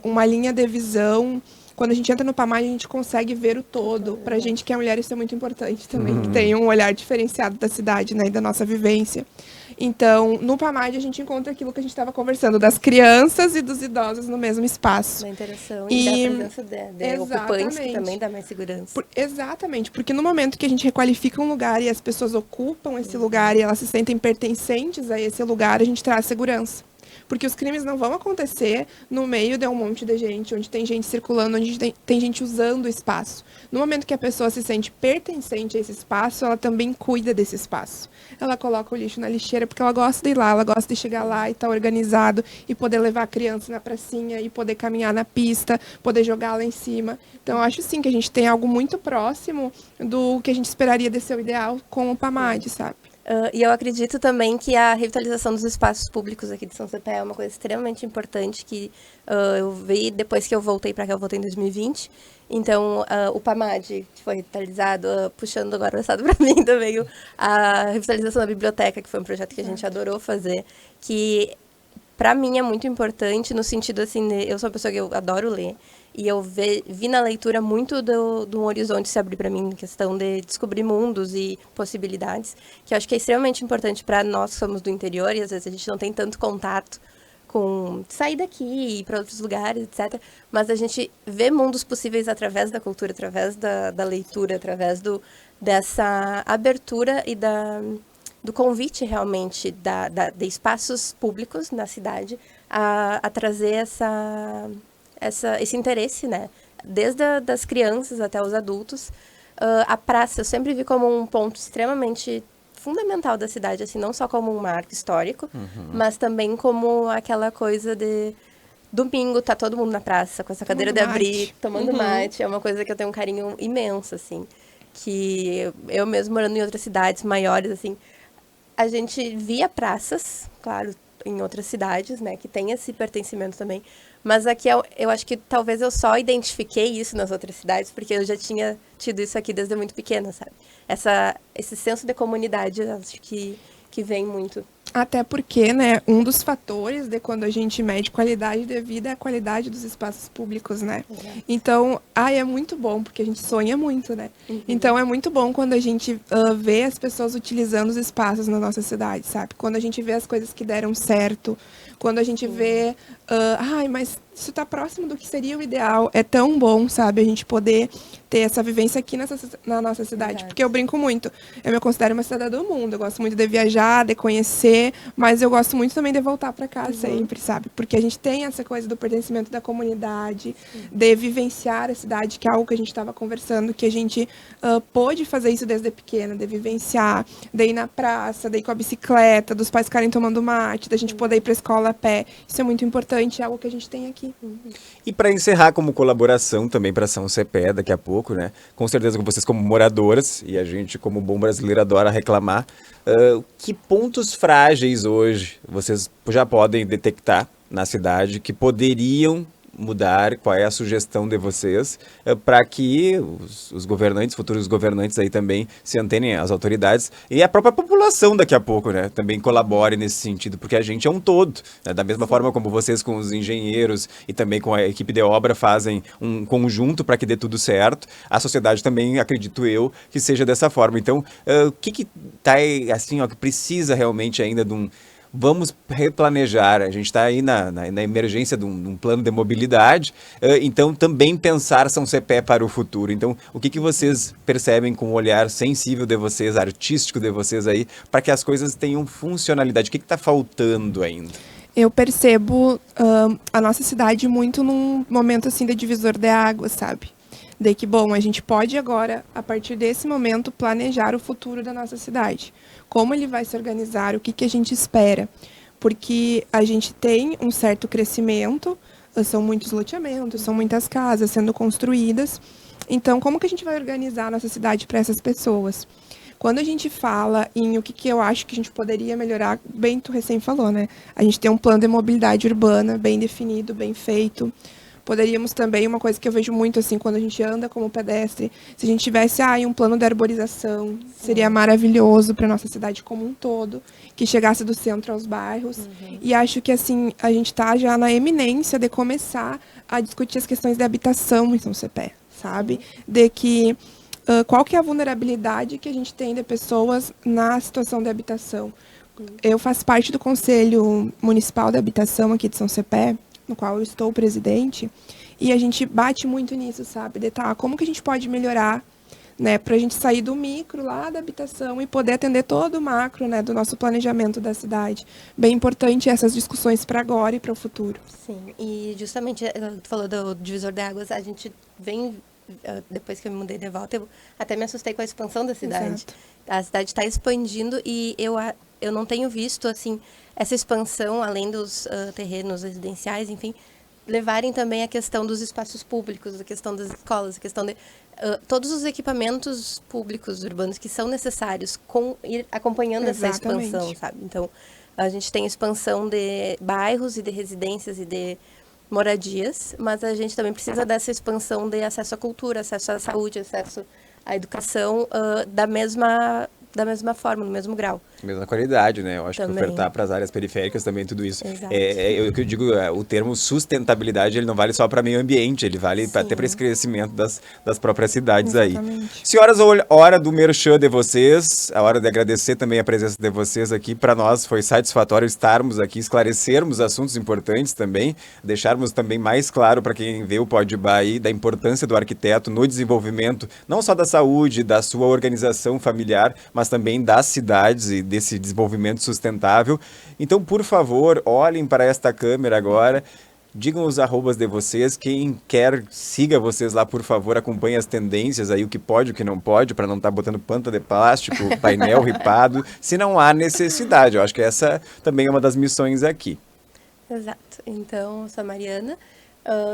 uma linha de visão. Quando a gente entra no PAMAD, a gente consegue ver o todo. Para a gente que é mulher, isso é muito importante também, que tem um olhar diferenciado da cidade, né, e da nossa vivência. Então, no PAMAD, a gente encontra aquilo que a gente estava conversando, das crianças e dos idosos no mesmo espaço. Da interação e da presença de ocupantes, que também dá mais segurança. Exatamente, porque no momento que a gente requalifica um lugar e as pessoas ocupam esse lugar e elas se sentem pertencentes a esse lugar, a gente traz segurança. Porque os crimes não vão acontecer no meio de um monte de gente, onde tem gente circulando, onde tem gente usando o espaço. No momento que a pessoa se sente pertencente a esse espaço, ela também cuida desse espaço. Ela coloca o lixo na lixeira porque ela gosta de ir lá, ela gosta de chegar lá e estar organizado, e poder levar a criança na pracinha, e poder caminhar na pista, poder jogar lá em cima. Então, eu acho sim que a gente tem algo muito próximo do que a gente esperaria de ser o ideal com o PAMAD, sabe? E eu acredito também que a revitalização dos espaços públicos aqui de São Cepé é uma coisa extremamente importante que eu vi depois que eu voltei para cá, eu voltei em 2020. Então, o PAMAD, que foi revitalizado, puxando agora o assado para mim também, a revitalização da biblioteca, que foi um projeto que a gente adorou fazer, que para mim é muito importante no sentido assim, eu sou uma pessoa que eu adoro ler, e eu vi na leitura muito do horizonte se abrir para mim, em questão de descobrir mundos e possibilidades, que eu acho que é extremamente importante para nós que somos do interior, e às vezes a gente não tem tanto contato com sair daqui e ir para outros lugares, etc. Mas a gente vê mundos possíveis através da cultura, através da leitura, através dessa abertura e do convite realmente de espaços públicos na cidade a trazer esse interesse, né? Desde das crianças até os adultos. A praça eu sempre vi como um ponto extremamente fundamental da cidade, assim, não só como um marco histórico, mas também como aquela coisa de domingo tá todo mundo na praça com essa cadeira de abrir, tomando mate. É uma coisa que eu tenho um carinho imenso, assim, que eu mesmo morando em outras cidades maiores, assim, a gente via praças, claro, em outras cidades, né, que tem esse pertencimento também, mas aqui eu acho que talvez eu só identifiquei isso nas outras cidades, porque eu já tinha tido isso aqui desde muito pequena, sabe? Esse senso de comunidade, eu acho que vem muito. Até porque, né, um dos fatores de quando a gente mede qualidade de vida é a qualidade dos espaços públicos, né? Exato. Então, é muito bom, porque a gente sonha muito, né? Então, é muito bom quando a gente vê as pessoas utilizando os espaços na nossa cidade, sabe? Quando a gente vê as coisas que deram certo, quando a gente vê, mas isso está próximo do que seria o ideal. É tão bom, sabe, a gente poder ter essa vivência aqui na nossa cidade. Verdade. Porque eu brinco muito. Eu me considero uma cidadã do mundo. Eu gosto muito de viajar, de conhecer, mas eu gosto muito também de voltar para cá sempre, sabe? Porque a gente tem essa coisa do pertencimento da comunidade, de vivenciar a cidade, que é algo que a gente estava conversando, que a gente pôde fazer isso desde pequena, de vivenciar, de ir na praça, de ir com a bicicleta, dos pais ficarem tomando mate, da gente poder ir para a escola a pé. Isso é muito importante, é algo que a gente tem aqui. E para encerrar como colaboração também para São Cepé daqui a pouco, né? Com certeza com vocês como moradoras, e a gente como bom brasileiro adora reclamar, que pontos frágeis hoje vocês já podem detectar na cidade que poderiam mudar, qual é a sugestão de vocês para que os governantes, futuros governantes aí também se antenem às autoridades e a própria população daqui a pouco, né, também colabore nesse sentido, porque a gente é um todo, né, da mesma forma como vocês com os engenheiros e também com a equipe de obra fazem um conjunto para que dê tudo certo, a sociedade também, acredito eu, que seja dessa forma. Então, o que tá assim, ó, que precisa realmente ainda de vamos replanejar, a gente está aí na emergência de um plano de mobilidade, então também pensar São Cepé para o futuro. Então, o que vocês percebem com o olhar sensível de vocês, artístico de vocês aí, para que as coisas tenham funcionalidade? O que está faltando ainda? Eu percebo a nossa cidade muito num momento assim de divisor de águas, sabe? De que, bom, a gente pode agora, a partir desse momento, planejar o futuro da nossa cidade. Como ele vai se organizar, o que a gente espera. Porque a gente tem um certo crescimento, são muitos loteamentos, são muitas casas sendo construídas. Então, como que a gente vai organizar a nossa cidade para essas pessoas? Quando a gente fala em o que eu acho que a gente poderia melhorar, bem tu recém falou, né? A gente tem um plano de mobilidade urbana bem definido, bem feito. Poderíamos também, uma coisa que eu vejo muito assim, quando a gente anda como pedestre, se a gente tivesse um plano de arborização, seria maravilhoso para a nossa cidade como um todo, que chegasse do centro aos bairros. E acho que assim, a gente está já na eminência de começar a discutir as questões de habitação em São Cepé, sabe? De que qual que é a vulnerabilidade que a gente tem de pessoas na situação de habitação. Eu faço parte do Conselho Municipal de Habitação aqui de São Cepé, no qual eu estou presidente, e a gente bate muito nisso, sabe? De como que a gente pode melhorar, né? Para a gente sair do micro lá da habitação e poder atender todo o macro, né? Do nosso planejamento da cidade. Bem importante essas discussões para agora e para o futuro. Sim, e justamente, tu falou do divisor de águas, a gente vem, depois que eu me mudei de volta, eu até me assustei com a expansão da cidade. Exato. A cidade está expandindo e eu não tenho visto, assim, essa expansão, além dos terrenos residenciais, enfim, levarem também a questão dos espaços públicos, a questão das escolas, a questão de todos os equipamentos públicos urbanos que são necessários ir acompanhando Exatamente. essa expansão, sabe? Então, a gente tem expansão de bairros e de residências e de moradias, mas a gente também precisa dessa expansão de acesso à cultura, acesso à saúde, acesso à educação da mesma forma, no mesmo grau. Mesma qualidade, né? Eu acho Também. que ofertar para as áreas periféricas também tudo isso. Exato. Eu digo, o termo sustentabilidade, ele não vale só para meio ambiente, ele vale até para esse crescimento das próprias cidades aí. Exatamente. Senhoras, hora do merchan de vocês, a hora de agradecer também a presença de vocês aqui. Para nós foi satisfatório estarmos aqui, esclarecermos assuntos importantes também, deixarmos também mais claro para quem vê o Pode Bar aí da importância do arquiteto no desenvolvimento, não só da saúde, da sua organização familiar, mas também das cidades e desse desenvolvimento sustentável. Então, por favor, olhem para esta câmera agora, digam os arrobas de vocês, quem quer, siga vocês lá, por favor, acompanhe as tendências aí, o que pode, o que não pode, para não estar botando panta de plástico, painel ripado, se não há necessidade. Eu acho que essa também é uma das missões aqui. Exato. Então, eu sou a Mariana.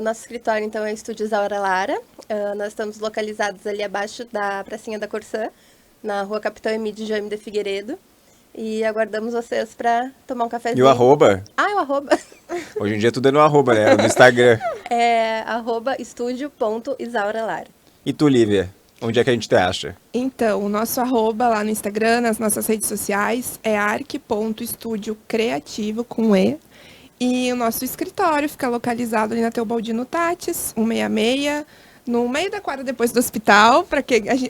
Nosso escritório, então, é o Estúdio Isaura Lara. Nós estamos localizados ali abaixo da Pracinha da Corsã, na rua Capitão Emílio Jaime de Figueiredo. E aguardamos vocês para tomar um cafezinho. E o arroba? O arroba. Hoje em dia tudo é no arroba, né? No Instagram. É @estúdio.isauralara. E tu, Lívia? Onde é que a gente te acha? Então, o nosso arroba lá no Instagram, nas nossas redes sociais, é arc.estudiocreativo com E. E o nosso escritório fica localizado ali na Teobaldino Tatis, 166, no meio da quadra depois do hospital,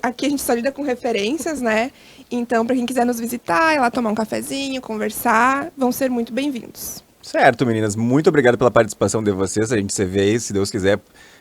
aqui a gente só lida com referências, né? Então, para quem quiser nos visitar, ir lá tomar um cafezinho, conversar, vão ser muito bem-vindos. Certo, meninas. Muito obrigado pela participação de vocês. A gente se vê aí, se Deus quiser,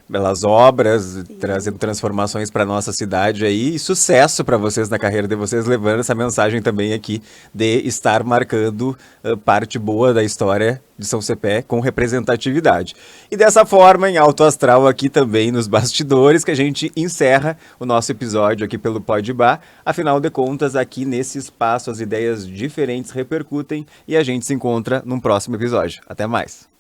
belas obras, trazendo transformações para nossa cidade aí. E sucesso para vocês na carreira de vocês, levando essa mensagem também aqui de estar marcando parte boa da história de São Cepé com representatividade. E dessa forma, em alto astral aqui também nos bastidores, que a gente encerra o nosso episódio aqui pelo Pode Bar. Afinal de contas, aqui nesse espaço as ideias diferentes repercutem e a gente se encontra num próximo episódio. Até mais!